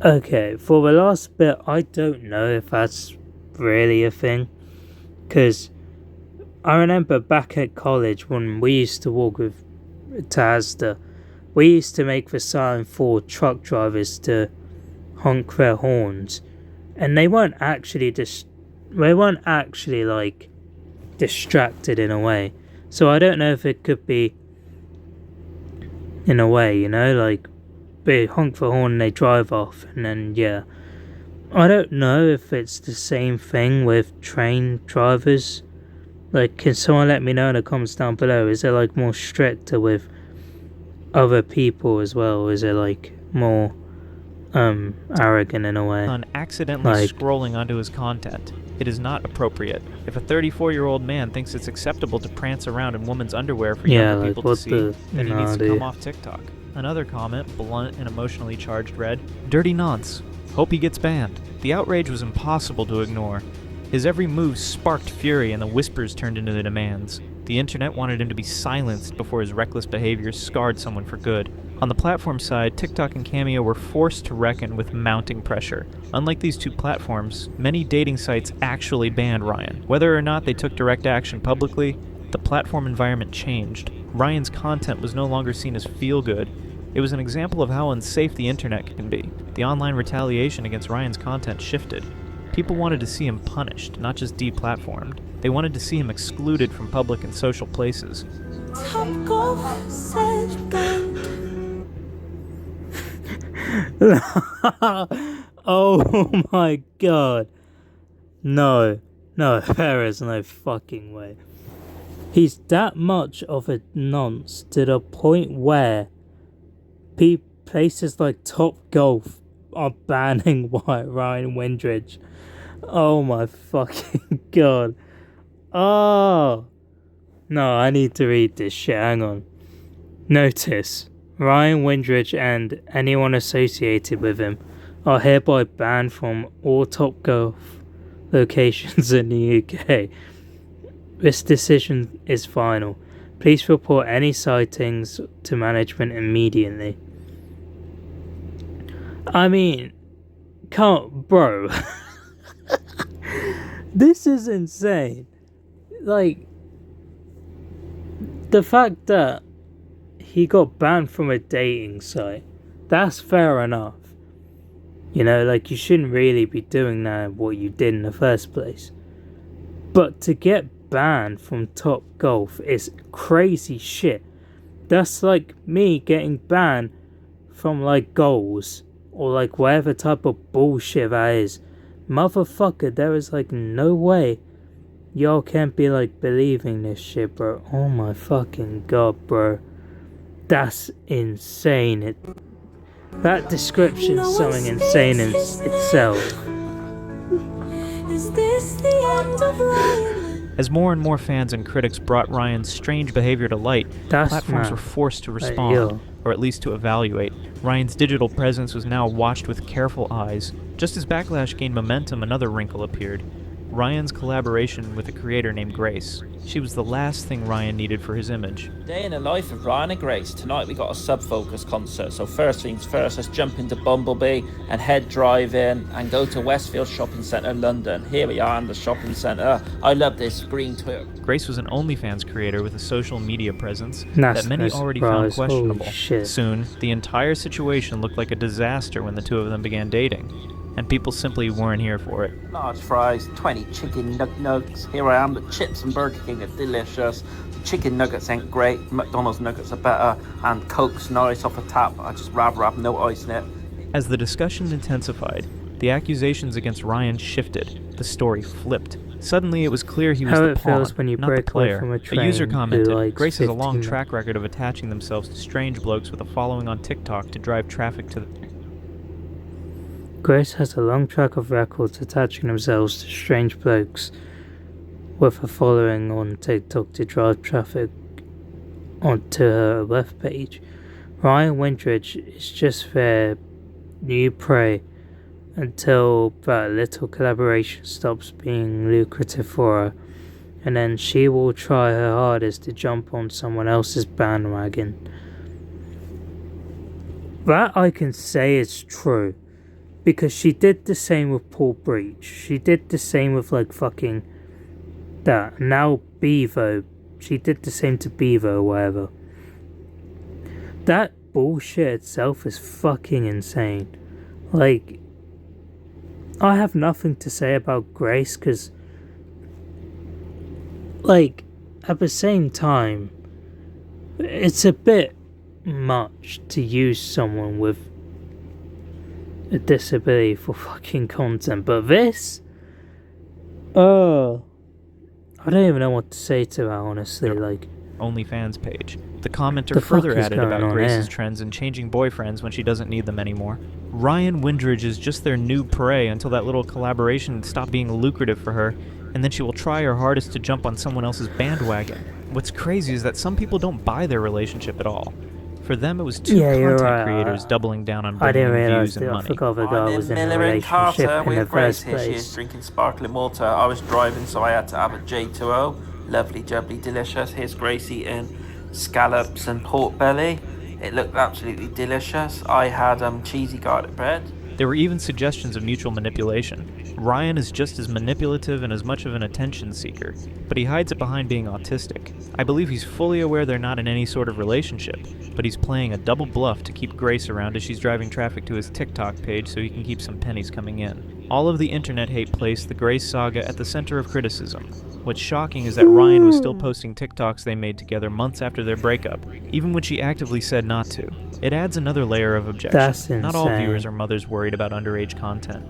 Okay, for the last bit, I don't know if that's really a thing, because I remember back at college when we used to walk with Tazda, we used to make the sign for truck drivers to honk their horns, and they weren't actually like distracted in a way. So I don't know if it could be in a way, you know, like they honk the horn and they drive off, and then yeah. I don't know if it's the same thing with train drivers. Like, can someone let me know in the comments down below? Is it like more stricter with other people as well? Or is it like more arrogant in a way. On accidentally scrolling onto his content. It is not appropriate. If a 34-year-old man thinks it's acceptable to prance around in women's underwear for younger people to see, then he needs to come off TikTok. Another comment, blunt and emotionally charged, read, "Dirty nonce. Hope he gets banned." The outrage was impossible to ignore. His every move sparked fury and the whispers turned into the demands. The internet wanted him to be silenced before his reckless behavior scarred someone for good. On the platform side, TikTok and Cameo were forced to reckon with mounting pressure. Unlike these two platforms, many dating sites actually banned Ryan. Whether or not they took direct action publicly, the platform environment changed. Ryan's content was no longer seen as feel-good. It was an example of how unsafe the internet can be. The online retaliation against Ryan's content shifted. People wanted to see him punished, not just deplatformed. They wanted to see him excluded from public and social places. Oh my god. No, there is no fucking way. He's that much of a nonce to the point where places like Top Golf are banning Ryan Windridge. Oh my fucking god. Oh. No, I need to read this shit. Hang on. Notice. Ryan Windridge and anyone associated with him are hereby banned from all Top Golf locations in the UK. This decision is final. Please report any sightings to management immediately. I mean, bro. This is insane. Like, the fact that he got banned from a dating site, that's fair enough. You know, like, you shouldn't really be doing that, what you did in the first place. But to get banned from Top Golf is crazy shit. That's like me getting banned from, like, goals, or like whatever type of bullshit that is. Motherfucker, there is like no way y'all can't be like believing this shit, bro. Oh my fucking god, bro. That's insane. That description's something insane in itself. Is this the end of Ryan? As more and more fans and critics brought Ryan's strange behavior to light, platforms were forced to respond, or at least to evaluate. Ryan's digital presence was now watched with careful eyes. Just as backlash gained momentum, another wrinkle appeared. Ryan's collaboration with a creator named Grace. She was the last thing Ryan needed for his image. Day in the life of Ryan and Grace. Tonight we got a Sub-Focus concert, so first things first, let's jump into Bumblebee and head drive-in and go to Westfield Shopping Centre, London. Here we are in the shopping centre. I love this green Twitter. Grace was an OnlyFans creator with a social media presence that many already found questionable. Soon, the entire situation looked like a disaster when the two of them began dating, and people simply weren't here for it. Large fries, 20 chicken nuggets. Here I am, the chips and Burger King are delicious. The chicken nuggets ain't great, McDonald's nuggets are better, and Coke's nice off the tap. I just rather have no ice in it. As the discussion intensified, the accusations against Ryan shifted. The story flipped. Suddenly, it was clear he was the pawn, not the player. A user commented, Grace has a long track record of attaching themselves to strange blokes with a following on TikTok to drive traffic to the... Grace has a long track of records attaching themselves to strange blokes with a following on TikTok to drive traffic onto her webpage. Ryan Windridge is just their new prey until that little collaboration stops being lucrative for her, and then she will try her hardest to jump on someone else's bandwagon. That I can say is true, because she did the same with Paul Breach. She did the same with like fucking that. Now Bevo, she did the same to Bevo or whatever. That bullshit itself is fucking insane. Like, I have nothing to say about Grace, because, like, at the same time, it's a bit much to use someone with a disability for fucking content. But this, I don't even know what to say to that, honestly. Like, OnlyFans page. The commenter further added about Grace's trends in changing boyfriends when she doesn't need them anymore. Ryan Windridge is just their new prey until that little collaboration stopped being lucrative for her, and then she will try her hardest to jump on someone else's bandwagon. What's crazy is that some people don't buy their relationship at all. For them, it was two content creators doubling down on bringing in views and money. Miller and Carter with Grace here. She is drinking sparkling water. I was driving, so I had to have a J2O. Lovely, jubbly, delicious. Here's Grace eating scallops and pork belly. It looked absolutely delicious. I had cheesy garlic bread. There were even suggestions of mutual manipulation. Ryan is just as manipulative and as much of an attention seeker, but he hides it behind being autistic. I believe he's fully aware they're not in any sort of relationship, but he's playing a double bluff to keep Grace around as she's driving traffic to his TikTok page so he can keep some pennies coming in. All of the internet hate placed the Grace saga at the center of criticism. What's shocking is that Ryan was still posting TikToks they made together months after their breakup, even when she actively said not to. It adds another layer of objection. That's insane. Not all viewers are mothers worried about underage content.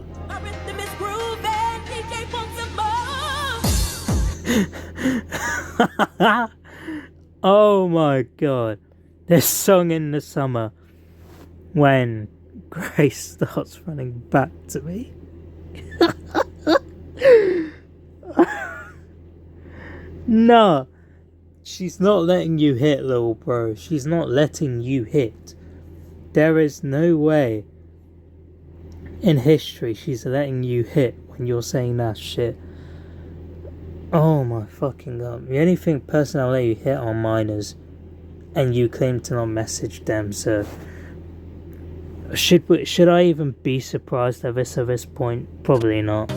Oh my god. This song in the summer when Grace starts running back to me. No, she's not letting you hit, little bro. She's not letting you hit. There is no way in history she's letting you hit when you're saying that shit. Oh my fucking god. The only person I'll let you hit are minors, and you claim to not message them, so should I even be surprised at this point? Probably not.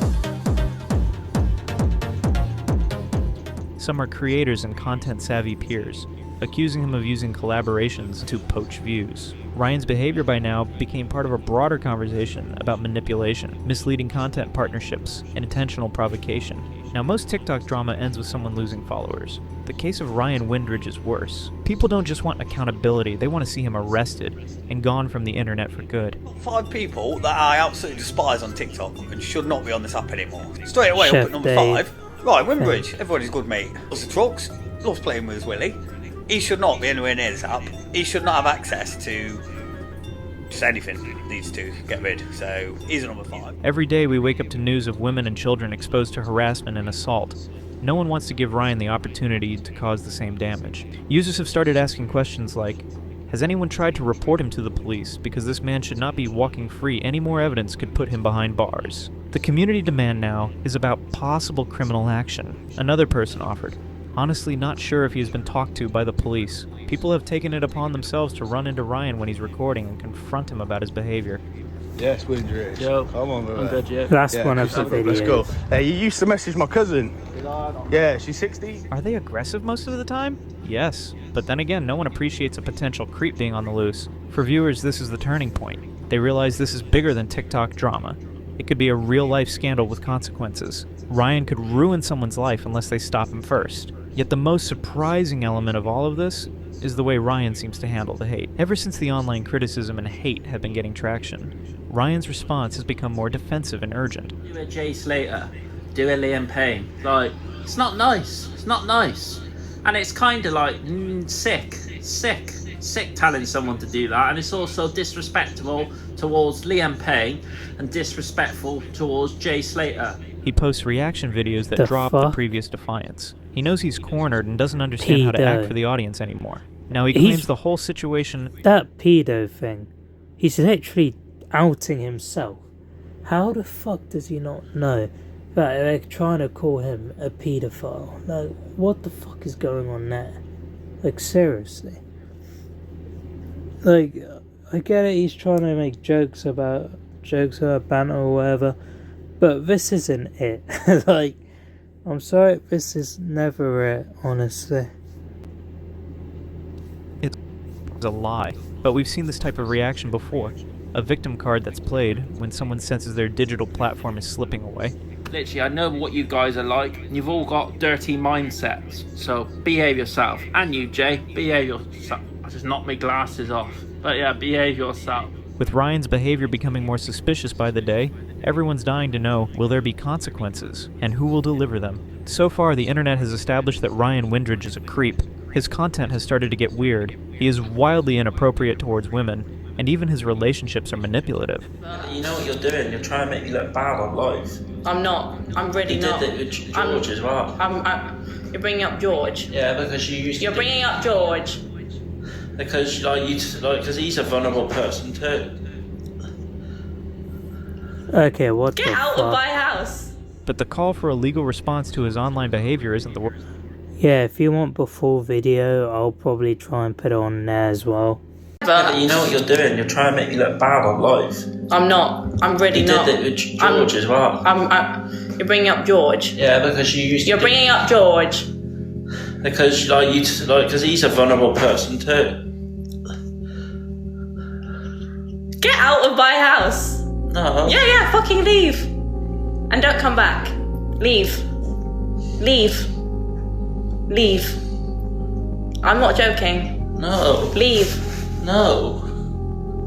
Some are creators and content-savvy peers, accusing him of using collaborations to poach views. Ryan's behavior by now became part of a broader conversation about manipulation, misleading content partnerships, and intentional provocation. Now, most TikTok drama ends with someone losing followers. The case of Ryan Windridge is worse. People don't just want accountability, they want to see him arrested and gone from the internet for good. 5 people that I absolutely despise on TikTok and should not be on this app anymore. Straight away up at number 5, Ryan Windridge. Everybody's good mate. Loves the trucks, loves playing with his willy. He should not be anywhere near this app. He should not have access to just anything. Needs to get rid. So he's a number 5. Every day we wake up to news of women and children exposed to harassment and assault. No one wants to give Ryan the opportunity to cause the same damage. Users have started asking questions like, has anyone tried to report him to the police because this man should not be walking free? Any more evidence could put him behind bars. The community demand now is about possible criminal action. Another person offered, honestly not sure if he has been talked to by the police. People have taken it upon themselves to run into Ryan when he's recording and confront him about his behavior. Yes, Windridge. Yo, come on, bro. I'm good, yeah. That's one of the videos. Let's go. Hey, you used to message my cousin. Yeah, she's 60. Are they aggressive most of the time? Yes, but then again, no one appreciates a potential creep being on the loose. For viewers, this is the turning point. They realize this is bigger than TikTok drama. It could be a real-life scandal with consequences. Ryan could ruin someone's life unless they stop him first. Yet the most surprising element of all of this is the way Ryan seems to handle the hate. Ever since the online criticism and hate have been getting traction, Ryan's response has become more defensive and urgent. Do a Jay Slater, do a Liam Payne. Like, it's not nice. It's not nice. And it's kind of like sick telling someone to do that. And it's also disrespectful towards Liam Payne and disrespectful towards Jay Slater. He posts reaction videos that drop the previous defiance. He knows he's cornered and doesn't understand how to act for the audience anymore. Now he claims the whole situation... That pedo thing. He's literally outing himself. How the fuck does he not know that they're trying to call him a pedophile? Like, what the fuck is going on there? Like, seriously. Like, I get it, he's trying to make jokes about banter or whatever, but this isn't it. Like, I'm sorry, this is never it, honestly. It's a lie, but we've seen this type of reaction before. A victim card that's played when someone senses their digital platform is slipping away. Literally, I know what you guys are like. You've all got dirty mindsets, so behave yourself. And you, Jay, behave yourself. I just knocked my glasses off. But yeah, behave yourself. With Ryan's behavior becoming more suspicious by the day, everyone's dying to know, will there be consequences, and who will deliver them? So far, the internet has established that Ryan Windridge is a creep. His content has started to get weird, he is wildly inappropriate towards women, and even his relationships are manipulative. You know what you're doing, you're trying to make me look bad on life. I'm not. I'm really not. You did it with George as well. You're bringing up George. Yeah, because you used to... You're bringing up George. Because, because he's a vulnerable person too. Okay, what Get out of my house! But the call for a legal response to his online behavior isn't the worst. Yeah, if you want the full video, I'll probably try and put it on there as well. But you know what you're doing, you're trying to make me look bad on life. I'm not. I'm really not. You did it with George as well. You're bringing up George. Yeah, because you used to... You're bringing up George. Because, because he's a vulnerable person too. Get out of my house! No. Yeah, fucking leave! And don't come back. Leave. Leave. Leave. I'm not joking. No. Leave. No.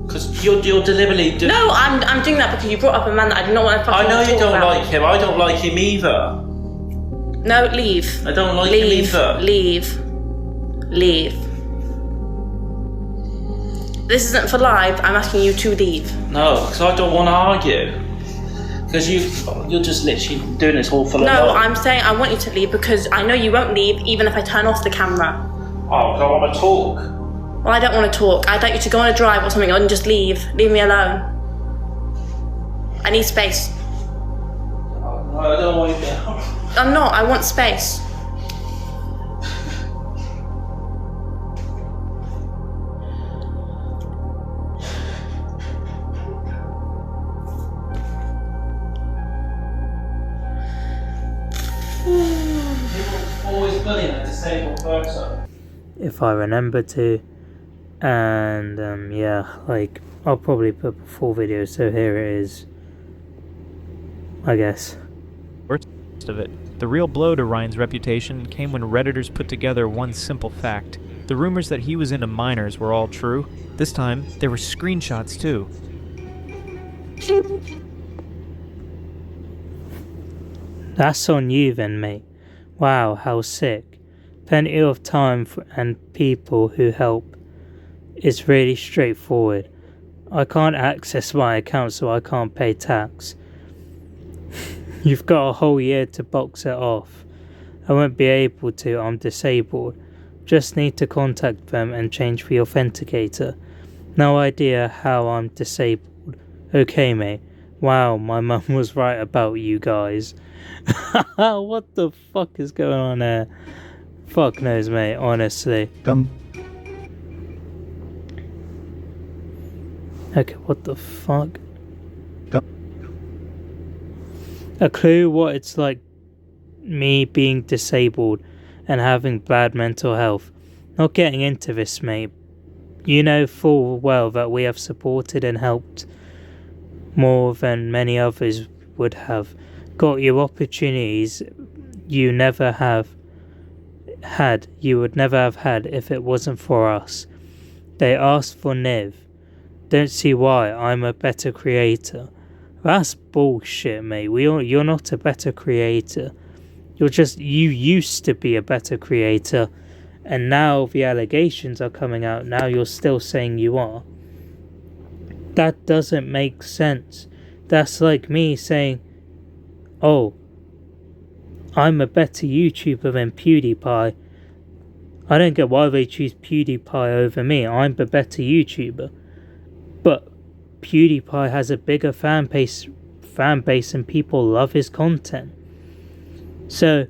Because you're deliberately doing... No, I'm doing that because you brought up a man that I do not want to fucking I know you don't about. like him. I don't like him either. No, leave. I don't like him either. Leave. Leave. This isn't for live. I'm asking you to leave. No, because I don't want to argue. Because you're just literally doing this all for No, love. I'm saying I want you to leave because I know you won't leave even if I turn off the camera. Oh, because I want to talk. Well, I don't want to talk. I'd like you to go on a drive or something and just leave. Leave me alone. I need space. No, I don't want you to... I'm not. I want space. Always bullying a disabled person. If I remember to. And yeah, like I'll probably put a full video, so here it is, I guess. Worst of it, the real blow to Ryan's reputation came when Redditors put together one simple fact. The rumors that he was into minors were all true. This time, there were screenshots too. That's on you then, mate. Wow, how sick. Plenty of time and people who help. It's really straightforward. I can't access my account, so I can't pay tax. You've got a whole year to box it off. I won't be able to, I'm disabled. Just need to contact them and change the authenticator. No idea how I'm disabled. Okay, mate. Wow, my mum was right about you guys. What the fuck is going on there? Fuck knows, mate, honestly. Okay, what the fuck? A clue what it's like me being disabled and having bad mental health. Not getting into this, mate. You know full well that we have supported and helped more than many others would have. Got you opportunities you never have had. You would never have had if it wasn't for us. They asked for Niv. Don't see why. I'm a better creator. That's bullshit, mate. You're not a better creator. You used to be a better creator, and now the allegations are coming out. Now you're still saying you are. That doesn't make sense. That's like me saying, oh, I'm a better YouTuber than PewDiePie. I don't get why they choose PewDiePie over me. I'm the better YouTuber. But PewDiePie has a bigger fan base and people love his content. So,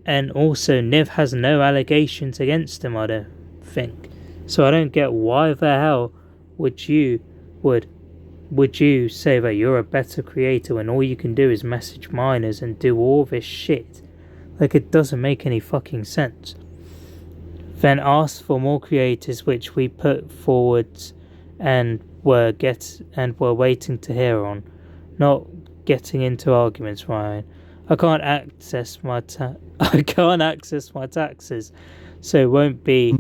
and also Niv has no allegations against him, I don't think. So I don't get why the hell would you say that you're a better creator when all you can do is message minors and do all this shit? Like, it doesn't make any fucking sense. Then ask for more creators, which we put forward and were waiting to hear on. Not getting into arguments, Ryan. I can't access my taxes, so won't be.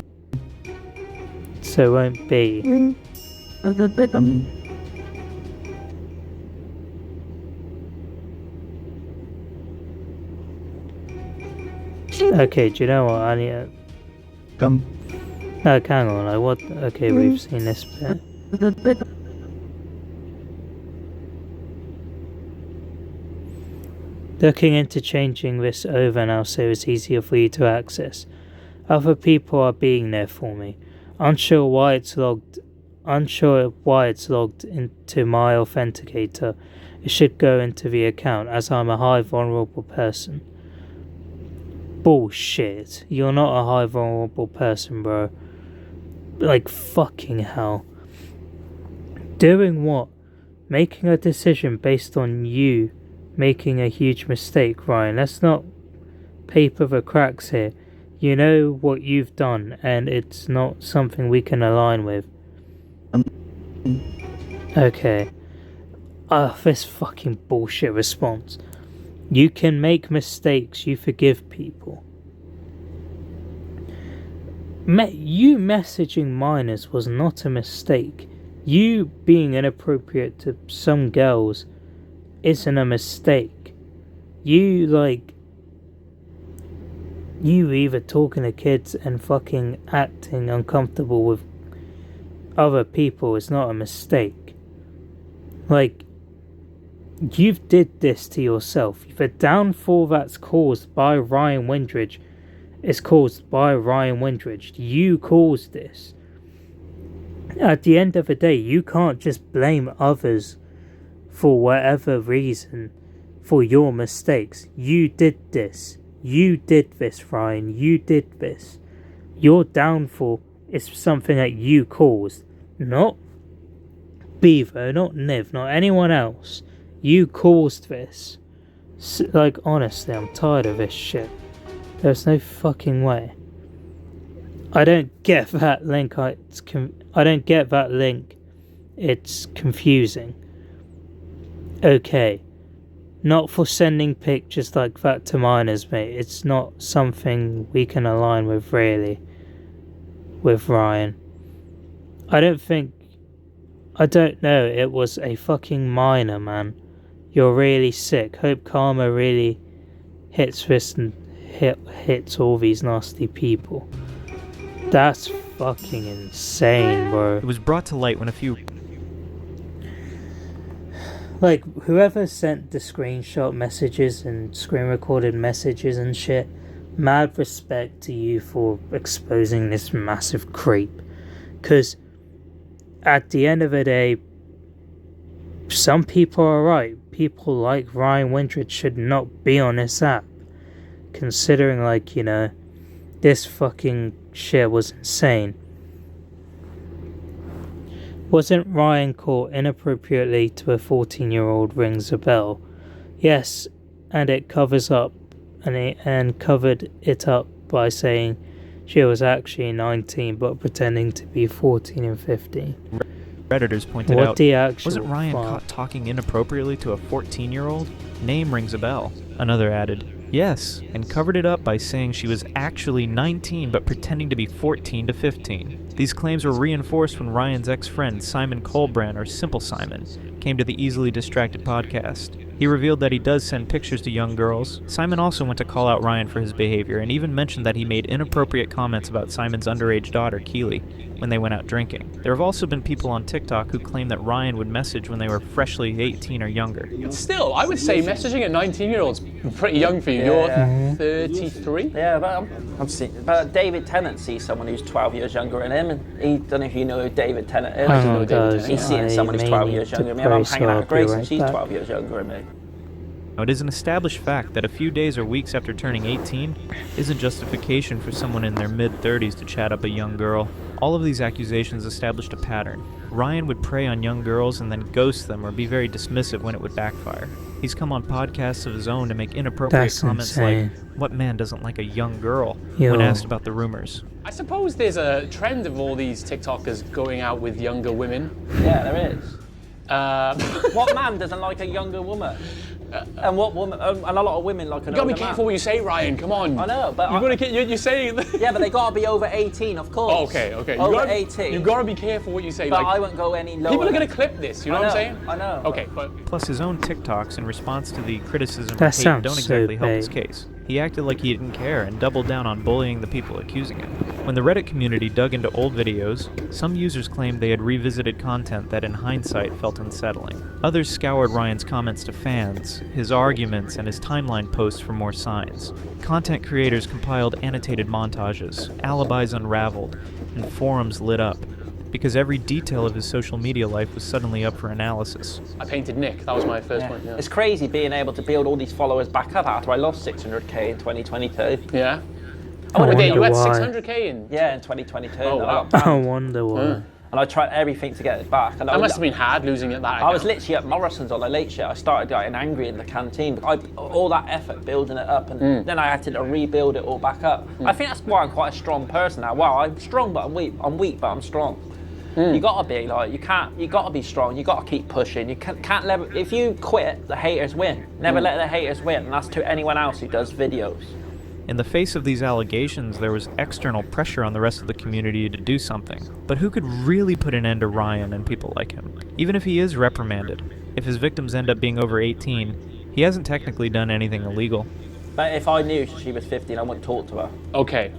Okay, do you know what? Come. No, hang on, like what? Okay, we've seen this bit. Looking into changing this over now so it's easier for you to access. Other people are being there for me. Unsure why it's logged into my authenticator. It should go into the account as I'm a high vulnerable person. Bullshit. You're not a high vulnerable person, bro. Like fucking hell. Doing what? Making a decision based on you making a huge mistake, Ryan. Let's not paper the cracks here. You know what you've done, and it's not something we can align with. Okay. This fucking bullshit response. You can make mistakes, you forgive people. You messaging minors was not a mistake. You being inappropriate to some girls isn't a mistake. You either talking to kids and fucking acting uncomfortable with other people is not a mistake. Like, you've did this to yourself. The downfall that's caused by Ryan Windridge is caused by Ryan Windridge. You caused this. At the end of the day, you can't just blame others for whatever reason for your mistakes. You did this. You did this, Ryan. You did this. Your downfall is something that you caused. Not Beaver, not Niv, not anyone else. You caused this. Like, honestly, I'm tired of this shit. There's no fucking way. I don't get that link. I don't get that link. It's confusing. Okay. Not for sending pictures like that to minors, mate. It's not something we can align with, really. With Ryan. I don't know. It was a fucking minor, man. You're really sick. Hope karma really hits this and hits all these nasty people. That's fucking insane, bro. It was brought to light when a few... Like, whoever sent the screenshot messages and screen recorded messages and shit, mad respect to you for exposing this massive creep. Because at the end of the day, some people are right. People like Ryan Windridge should not be on this app. Considering, like, you know, this fucking shit was insane. Wasn't Ryan caught inappropriately to a 14-year-old rings a bell? Yes, and it covers up, and covered it up by saying she was actually 19 but pretending to be 14 and 15. Redditors pointed What out, the actual wasn't Ryan fuck? caught talking inappropriately to a 14-year-old? Name rings a bell. Another added, yes, and covered it up by saying she was actually 19 but pretending to be 14 to 15. These claims were reinforced when Ryan's ex-friend Simon Colbrand, or Simple Simon, came to the Easily Distracted podcast. He revealed that he does send pictures to young girls. Simon also went to call out Ryan for his behavior and even mentioned that he made inappropriate comments about Simon's underage daughter, Keely, when they went out drinking. There have also been people on TikTok who claim that Ryan would message when they were freshly 18 or younger. But still, I would say messaging at 19-year-olds pretty young for you. You're 33? Yeah, but David Tennant sees someone who's 12 years younger than him, and he don't know if you know who David Tennant is. I know those. He's seeing someone who's 12 years younger than me. I'm hanging out with Grace, and she's 12 years younger than me. Now, it is an established fact that a few days or weeks after turning 18 isn't justification for someone in their mid-30s to chat up a young girl. All of these accusations established a pattern. Ryan would prey on young girls and then ghost them or be very dismissive when it would backfire. He's come on podcasts of his own to make inappropriate comments like, what man doesn't like a young girl, when asked about the rumors. I suppose there's a trend of all these TikTokers going out with younger women. Yeah, there is. What man doesn't like a younger woman? And what woman? And a lot of women like an older man. You gotta be careful what you say, Ryan. Come on. I know, but you're saying. Yeah, but they gotta be over 18, of course. Okay. Over 18. You gotta be careful what you say. But I won't go any lower. People are gonna clip this. You know what I'm saying? I know. Okay, but plus his own TikToks in response to the criticism that and hate don't so exactly help his big. case. He acted like he didn't care and doubled down on bullying the people accusing him. When the Reddit community dug into old videos, some users claimed they had revisited content that in hindsight felt unsettling. Others scoured Ryan's comments to fans, his arguments, and his timeline posts for more signs. Content creators compiled annotated montages, alibis unraveled, and forums lit up, because every detail of his social media life was suddenly up for analysis. I painted Nick, that was my first point. Yeah. It's crazy being able to build all these followers back up after I lost 600k in 2022. Yeah. I wonder you had why. 600k in? Yeah, in 2022. Oh, wow. I wonder why. And I tried everything to get it back. And that must have been hard losing it that I was literally at Morrison's on the late shift. I started getting angry in the canteen. All that effort building it up, and then I had to rebuild it all back up. I think that's why I'm quite a strong person now. Well, I'm strong, but I'm weak. I'm weak, but I'm strong. You gotta be like, you gotta be strong. You gotta keep pushing. You can't let, if you quit, the haters win. Never let the haters win, and that's to anyone else who does videos. In the face of these allegations, there was external pressure on the rest of the community to do something. But who could really put an end to Ryan and people like him? Even if he is reprimanded, if his victims end up being over 18, he hasn't technically done anything illegal. But if I knew she was 15, I wouldn't talk to her. Okay.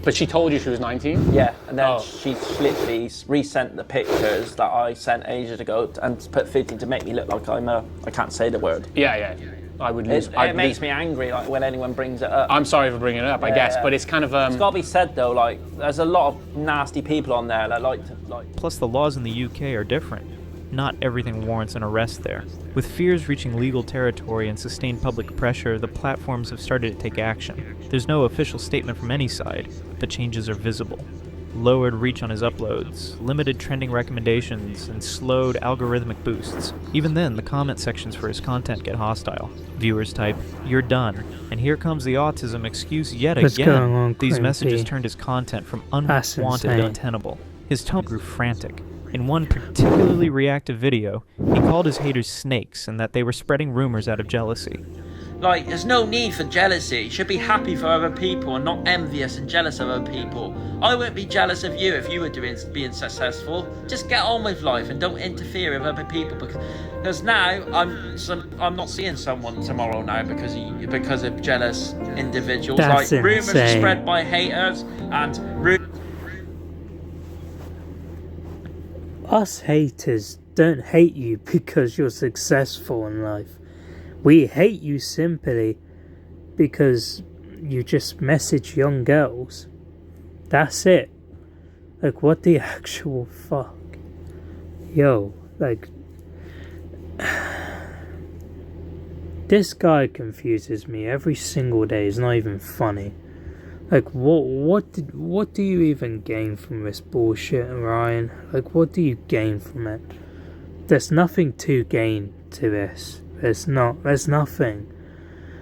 But she told you she was 19? Yeah, and then she literally resent the pictures that I sent ages ago and put 15 to make me look like I can't say the word. Yeah. I would lose. It makes me angry, like when anyone brings it up. I'm sorry for bringing it up, I guess, but it's kind of It's got to be said though, like there's a lot of nasty people on there that like to Plus the laws in the UK are different. Not everything warrants an arrest there. With fears reaching legal territory and sustained public pressure, the platforms have started to take action. There's no official statement from any side, but changes are visible. Lowered reach on his uploads, limited trending recommendations, and slowed algorithmic boosts. Even then, the comment sections for his content get hostile. Viewers type, "You're done," and here comes the autism excuse yet What's again. going on, These Creepy? messages turned his content from That's unwanted insane. to untenable. His tone grew frantic. In one particularly reactive video, he called his haters snakes and that they were spreading rumors out of jealousy. Like, there's no need for jealousy. You should be happy for other people and not envious and jealous of other people. I wouldn't be jealous of you if you were being successful. Just get on with life and don't interfere with other people, because now I'm not seeing someone tomorrow now because of jealous individuals. That's like rumors are insane. spread by haters and Us haters don't hate you because you're successful in life. We hate you simply because you just message young girls. That's it. Like, what the actual fuck? Yo, like... This guy confuses me every single day. It's not even funny. Like, what do you even gain from this bullshit, Ryan? Like, what do you gain from it? There's nothing to gain to this. There's nothing.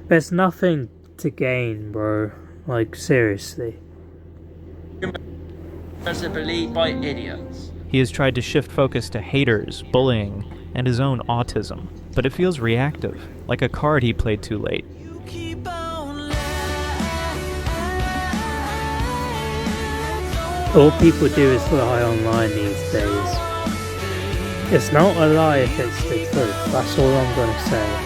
There's nothing to gain, bro. Like, seriously. rumors are believed by idiots. He has tried to shift focus to haters, bullying, and his own autism, but it feels reactive, like a card he played too late. All people do is lie online these days. It's not a lie if it's the truth. That's all I'm gonna say.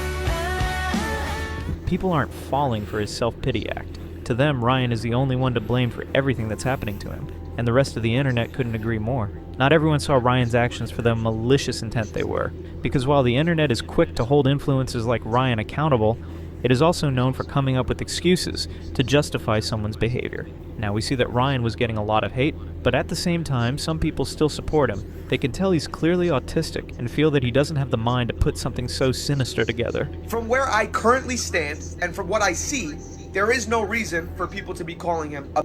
People aren't falling for his self-pity act. To them, Ryan is the only one to blame for everything that's happening to him, and the rest of the internet couldn't agree more. Not everyone saw Ryan's actions for the malicious intent they were, because while the internet is quick to hold influencers like Ryan accountable, it is also known for coming up with excuses to justify someone's behavior. Now we see that Ryan was getting a lot of hate, but at the same time, some people still support him. They can tell he's clearly autistic and feel that he doesn't have the mind to put something so sinister together. From where I currently stand, and from what I see, there is no reason for people to be calling him a...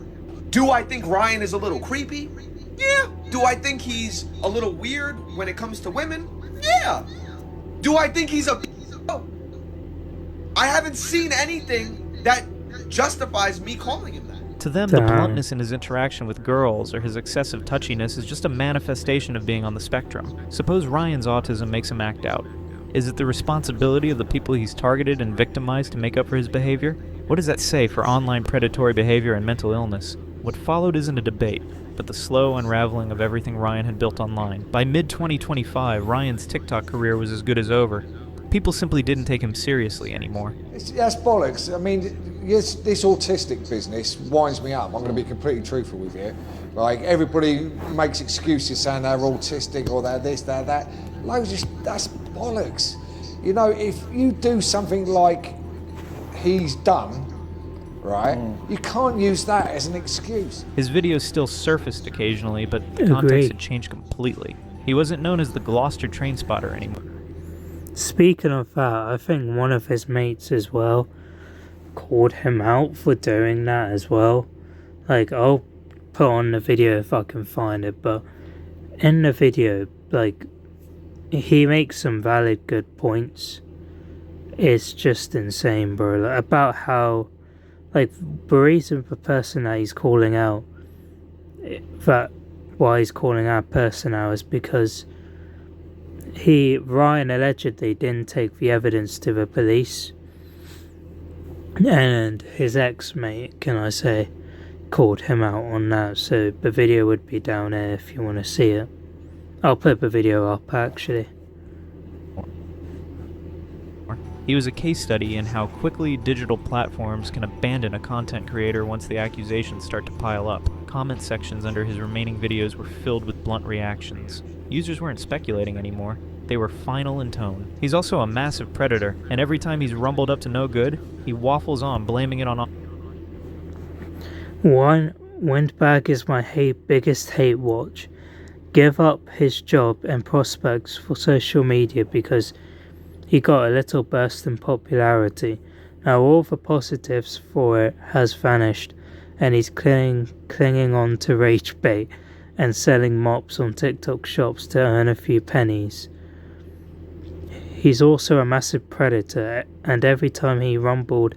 Do I think Ryan is a little creepy? Yeah. Do I think he's a little weird when it comes to women? Yeah. Do I think he's a... I haven't seen anything that justifies me calling him that. To them, the bluntness in his interaction with girls or his excessive touchiness is just a manifestation of being on the spectrum. Suppose Ryan's autism makes him act out. Is it the responsibility of the people he's targeted and victimized to make up for his behavior? What does that say for online predatory behavior and mental illness? What followed isn't a debate, but the slow unraveling of everything Ryan had built online. By mid-2025, Ryan's TikTok career was as good as over. People simply didn't take him seriously anymore. That's bollocks. I mean, yes, this autistic business winds me up. I'm going to be completely truthful with you. Like, everybody makes excuses saying they're autistic or they're this, they're that. That's bollocks. You know, if you do something like he's done, right, you can't use that as an excuse. His videos still surfaced occasionally, but the context had changed completely. He wasn't known as the Gloucester train spotter anymore. Speaking of that, I think one of his mates as well called him out for doing that as well. Like, I'll put on the video if I can find it, but in the video, like, he makes some valid good points. It's just insane, bro. Like, about how, like, the reason for person that he's calling out, why he's calling out person now is because Ryan allegedly didn't take the evidence to the police, and his ex-mate, can I say, called him out on that. So the video would be down there if you want to see it. I'll put the video up, actually. He was a case study in how quickly digital platforms can abandon a content creator once the accusations start to pile up. Comment sections under his remaining videos were filled with blunt reactions. Users weren't speculating anymore. They were final in tone. He's also a massive predator, and every time he's rumbled up to no good, he waffles on, blaming it on... Windbag is my biggest hate watch. Give up his job and prospects for social media because he got a little burst in popularity. Now all the positives for it has vanished, and he's clinging on to rage bait and selling mops on TikTok shops to earn a few pennies. He's also a massive predator, and every time he rumbled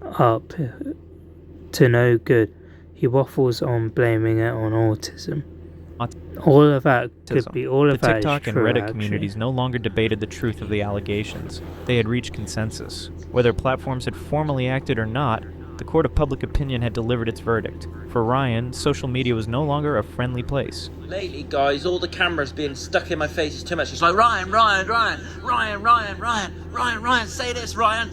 up to no good, he waffles on blaming it on autism. All of that could be all of that. The TikTok and Reddit actually. communities no longer debated the truth of the allegations. They had reached consensus. Whether platforms had formally acted or not, the court of public opinion had delivered its verdict. For Ryan, social media was no longer a friendly place. Lately, guys, all the cameras being stuck in my face is too much. It's like, Ryan, say this, Ryan,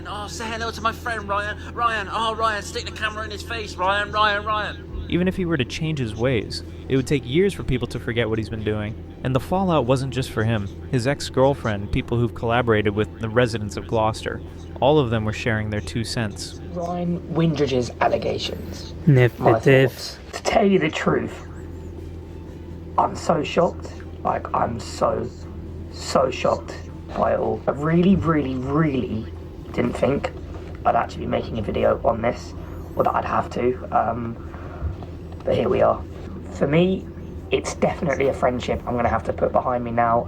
oh, say hello to my friend, Ryan, stick the camera in his face, Ryan. Even if he were to change his ways, it would take years for people to forget what he's been doing. And the fallout wasn't just for him. His ex-girlfriend, people who've collaborated with the residents of Gloucester, all of them were sharing their 2 cents. Ryan Windridge's allegations. Thoughts. To tell you the truth, I'm so shocked. Like, I'm so shocked by it all. I really didn't think I'd actually be making a video on this, or that I'd have to. But here we are. For me, it's definitely a friendship I'm going to have to put behind me now.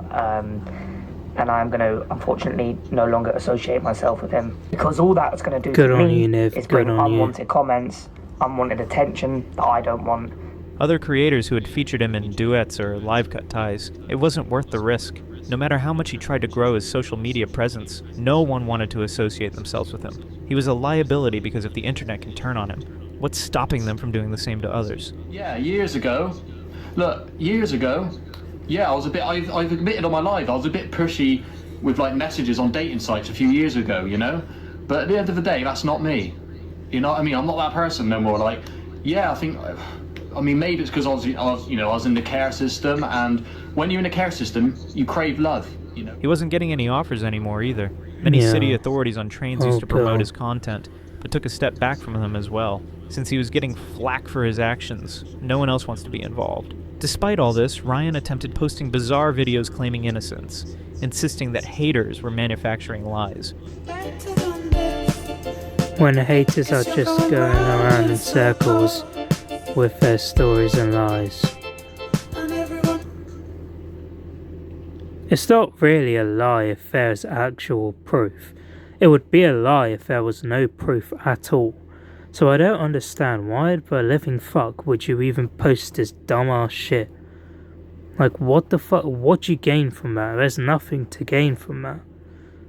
And I'm going to, unfortunately, no longer associate myself with him. Because all that's going to do to me is bring unwanted comments, unwanted attention that I don't want. Other creators who had featured him in duets or live-cut ties, it wasn't worth the risk. No matter how much he tried to grow his social media presence, no one wanted to associate themselves with him. He was a liability because if the internet can turn on him, what's stopping them from doing the same to others? Yeah, years ago, yeah, I've admitted on my live, I was a bit pushy with like messages on dating sites a few years ago, you know? But at the end of the day, that's not me. You know what I mean? I'm not that person no more. Like, yeah, I mean, maybe it's because I was in the care system, and when you're in the care system, you crave love, you know? He wasn't getting any offers anymore either. Many city authorities on trains used to promote his content, but took a step back from them as well. Since he was getting flack for his actions, no one else wants to be involved. Despite all this, Ryan attempted posting bizarre videos claiming innocence, insisting that haters were manufacturing lies. When the haters are just going around in circles with their stories and lies. It's not really a lie if there's actual proof. It would be a lie if there was no proof at all. So I don't understand why the living fuck would you even post this dumbass shit. Like, what the fuck, what'd you gain from that? There's nothing to gain from that.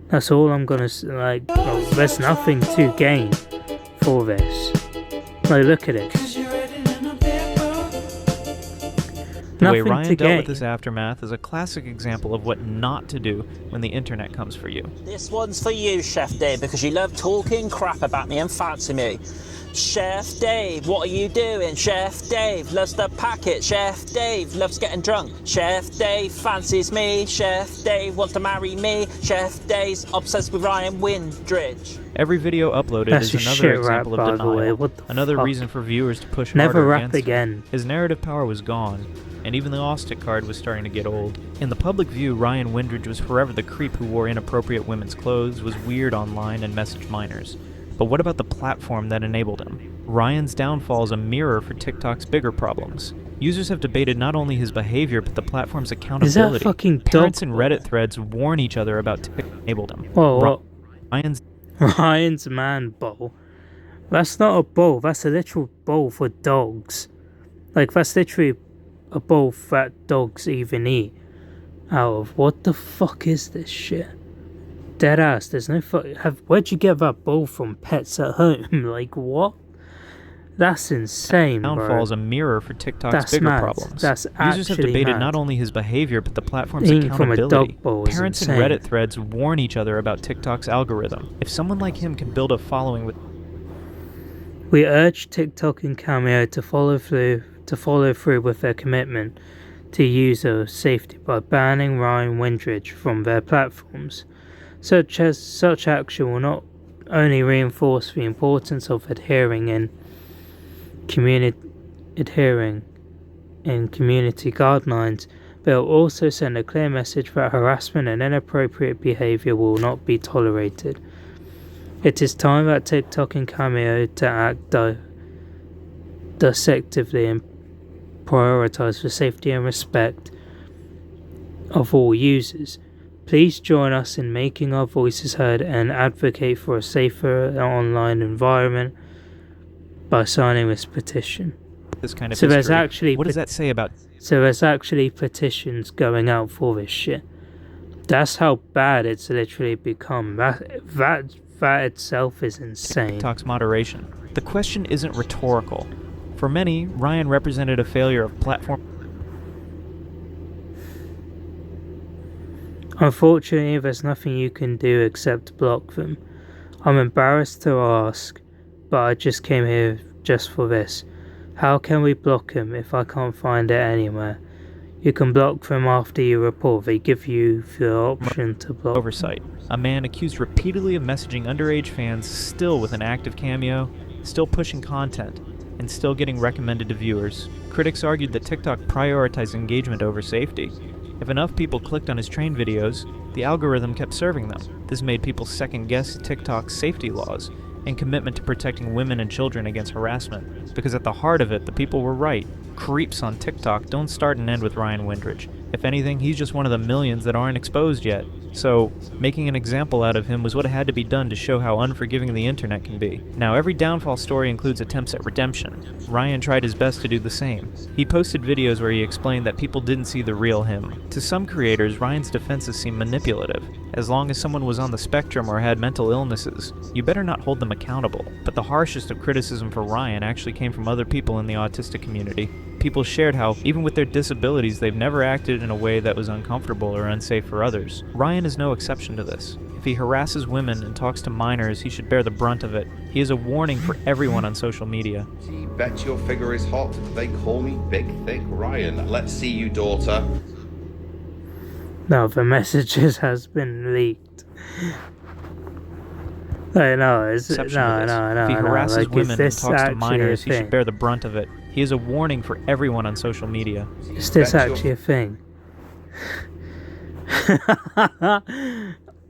That's all I'm gonna say, like, well, there's nothing to gain for this. Like, look at it. The way Nothing Ryan to dealt gain. with this aftermath is a classic example of what not to do when the internet comes for you. This one's for you, Chef Dave, because you love talking crap about me and fancy me. Chef Dave, what are you doing? Chef Dave loves the packet. Chef Dave loves getting drunk. Chef Dave fancies me. Chef Dave wants to marry me. Chef Dave's obsessed with Ryan Windridge. Every video uploaded That's is just another shit rap, example by of the way. denial. What the Another fuck? reason for viewers to push Never harder rap against him. again. His narrative power was gone, and even the all stick card was starting to get old. In the public view, Ryan Windridge was forever the creep who wore inappropriate women's clothes, was weird online, and messaged minors. But what about the platform that enabled him? Ryan's downfall is a mirror for TikTok's bigger problems. Users have debated not only his behavior, but the platform's accountability. Is that fucking Parents dog? and Reddit threads warn each other about TikTok enabled him. Whoa, Ryan's Ryan's man bowl. That's not a bowl. That's a literal bowl for dogs. Like, that's literally a bowl that dogs even eat out of. What the fuck is this shit? Dead ass. There's no fuck. Where'd you get that bowl from? Pets at home? Like, what? That's insane, downfall bro. is a mirror for TikTok's That's bigger mad. problems. That's Users have actually debated mad. not only his behavior, but the platform's Eating from a accountability. dog bowl is Parents and insane. Reddit threads warn each other about TikTok's algorithm. If someone like him can build a following with We urge TikTok and Cameo to follow through with their commitment to user safety by banning Ryan Windridge from their platforms. Such action will not only reinforce the importance of adhering in community guidelines, but will also send a clear message that harassment and inappropriate behavior will not be tolerated. It is time that TikTok and Cameo to act decisively and prioritize the safety and respect of all users. Please join us in making our voices heard and advocate for a safer online environment by signing this petition. this kind of So there's history. actually What does that say about So there's actually petitions going out for this shit. That's how bad it's literally become. That itself is insane. TikTok's moderation? The question isn't rhetorical. For many, Ryan represented a failure of platform. Unfortunately, there's nothing you can do except block them. I'm embarrassed to ask, but I just came here just for this. How can we block him if I can't find it anywhere? You can block them after you report. They give you the option to block. Oversight. A man accused repeatedly of messaging underage fans, still with an active Cameo, still pushing content, and still getting recommended to viewers. Critics argued that TikTok prioritized engagement over safety. If enough people clicked on his train videos, the algorithm kept serving them. This made people second-guess TikTok's safety laws and commitment to protecting women and children against harassment. Because at the heart of it, the people were right. Creeps on TikTok don't start and end with Ryan Windridge. If anything, he's just one of the millions that aren't exposed yet. So, making an example out of him was what had to be done to show how unforgiving the internet can be. Now, every downfall story includes attempts at redemption. Ryan tried his best to do the same. He posted videos where he explained that people didn't see the real him. To some creators, Ryan's defenses seem manipulative. As long as someone was on the spectrum or had mental illnesses, you better not hold them accountable. But the harshest of criticism for Ryan actually came from other people in the autistic community. People shared how, even with their disabilities, they've never acted in a way that was uncomfortable or unsafe for others. Ryan is no exception to this. If he harasses women and talks to minors, he should bear the brunt of it. He is a warning for everyone on social media. Bet your figure is hot. They call me Big Thick Ryan. Let's see you, daughter. No, the messages has been leaked. No, If he harasses like, women and talks to minors, he thing? should bear the brunt of it. He is a warning for everyone on social media. Is this actually a thing?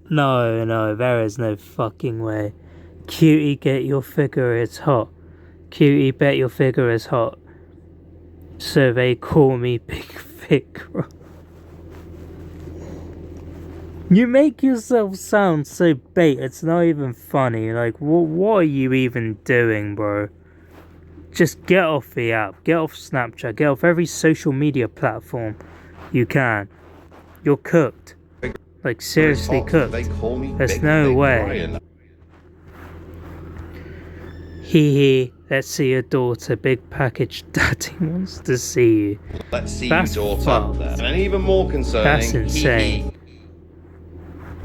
No, there is no fucking way. Cutie, get your figure is hot. Cutie, bet your figure is hot. So they call me Big Thick. You make yourself sound so bait, it's not even funny. Like, what are you even doing, bro? Just get off the app, get off Snapchat, get off every social media platform you can. You're cooked. Like, seriously cooked. They call me There's Big no Thick way. Ryan. Hee, let's see your daughter. Big package. Daddy wants to see you. Let's see That's you, daughter. fucked. And even more concerning. That's insane.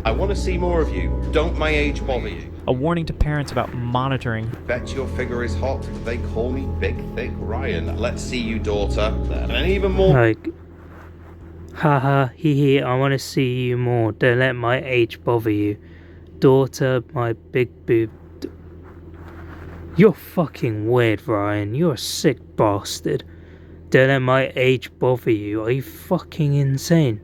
I want to see more of you. Don't my age bother you? A warning to parents about monitoring. Bet your figure is hot. They call me Big Thick Ryan. Let's see you, daughter. And even more. Like, haha, hee, I want to see you more. Don't let my age bother you. Daughter, my big boob. You're fucking weird, Ryan. You're a sick bastard. Don't let my age bother you. Are you fucking insane?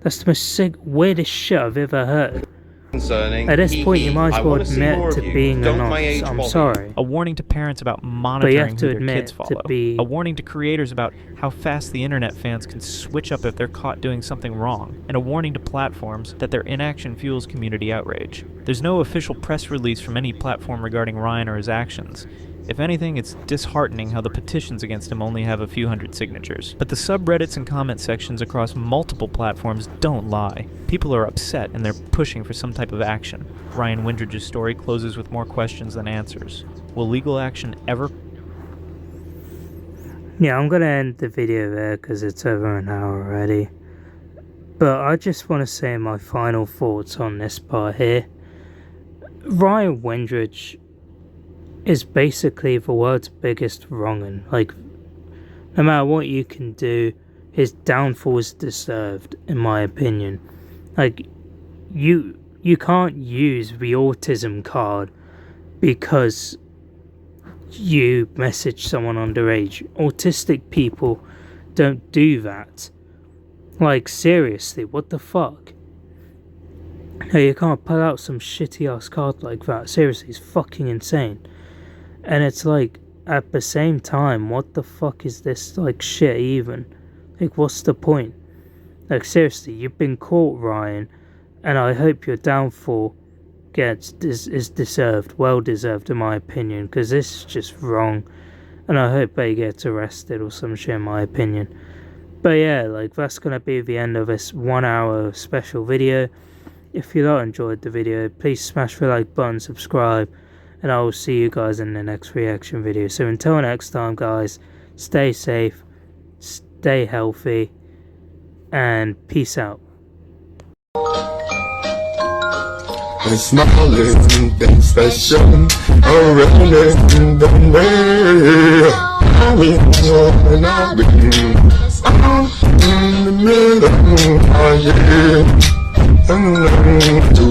That's the most sick, weirdest shit I've ever heard. Concerning. At this point, you might as well admit to being a nonce. I'm sorry. A warning to parents about monitoring who their kids follow. A warning to creators about how fast the internet fans can switch up if they're caught doing something wrong. And a warning to platforms that their inaction fuels community outrage. There's no official press release from any platform regarding Ryan or his actions. If anything, it's disheartening how the petitions against him only have a few hundred signatures. But the subreddits and comment sections across multiple platforms don't lie. People are upset and they're pushing for some type of action. Ryan Windridge's story closes with more questions than answers. Will legal action ever... Yeah, I'm gonna end the video there because it's over an hour already. But I just want to say my final thoughts on this part here. Ryan Windridge is basically the world's biggest wrong'un. Like, no matter what you can do, his downfall is deserved, in my opinion. Like, you can't use the autism card because you message someone underage. Autistic people don't do that. Like, seriously, what the fuck? No, you can't pull out some shitty ass card like that. Seriously, it's fucking insane. And it's like, at the same time, what the fuck is this, like, shit even? Like, what's the point? Like, seriously, you've been caught, Ryan, and I hope your downfall is deserved, well deserved in my opinion, because this is just wrong, and I hope he gets arrested or some shit in my opinion. But yeah, like, that's gonna be the end of this 1 hour special video. If you enjoyed the video, please smash the like button, subscribe, and I will see you guys in the next reaction video. So until next time, guys, stay safe, stay healthy, and peace out. A small thing special around the way. I'll be in the middle of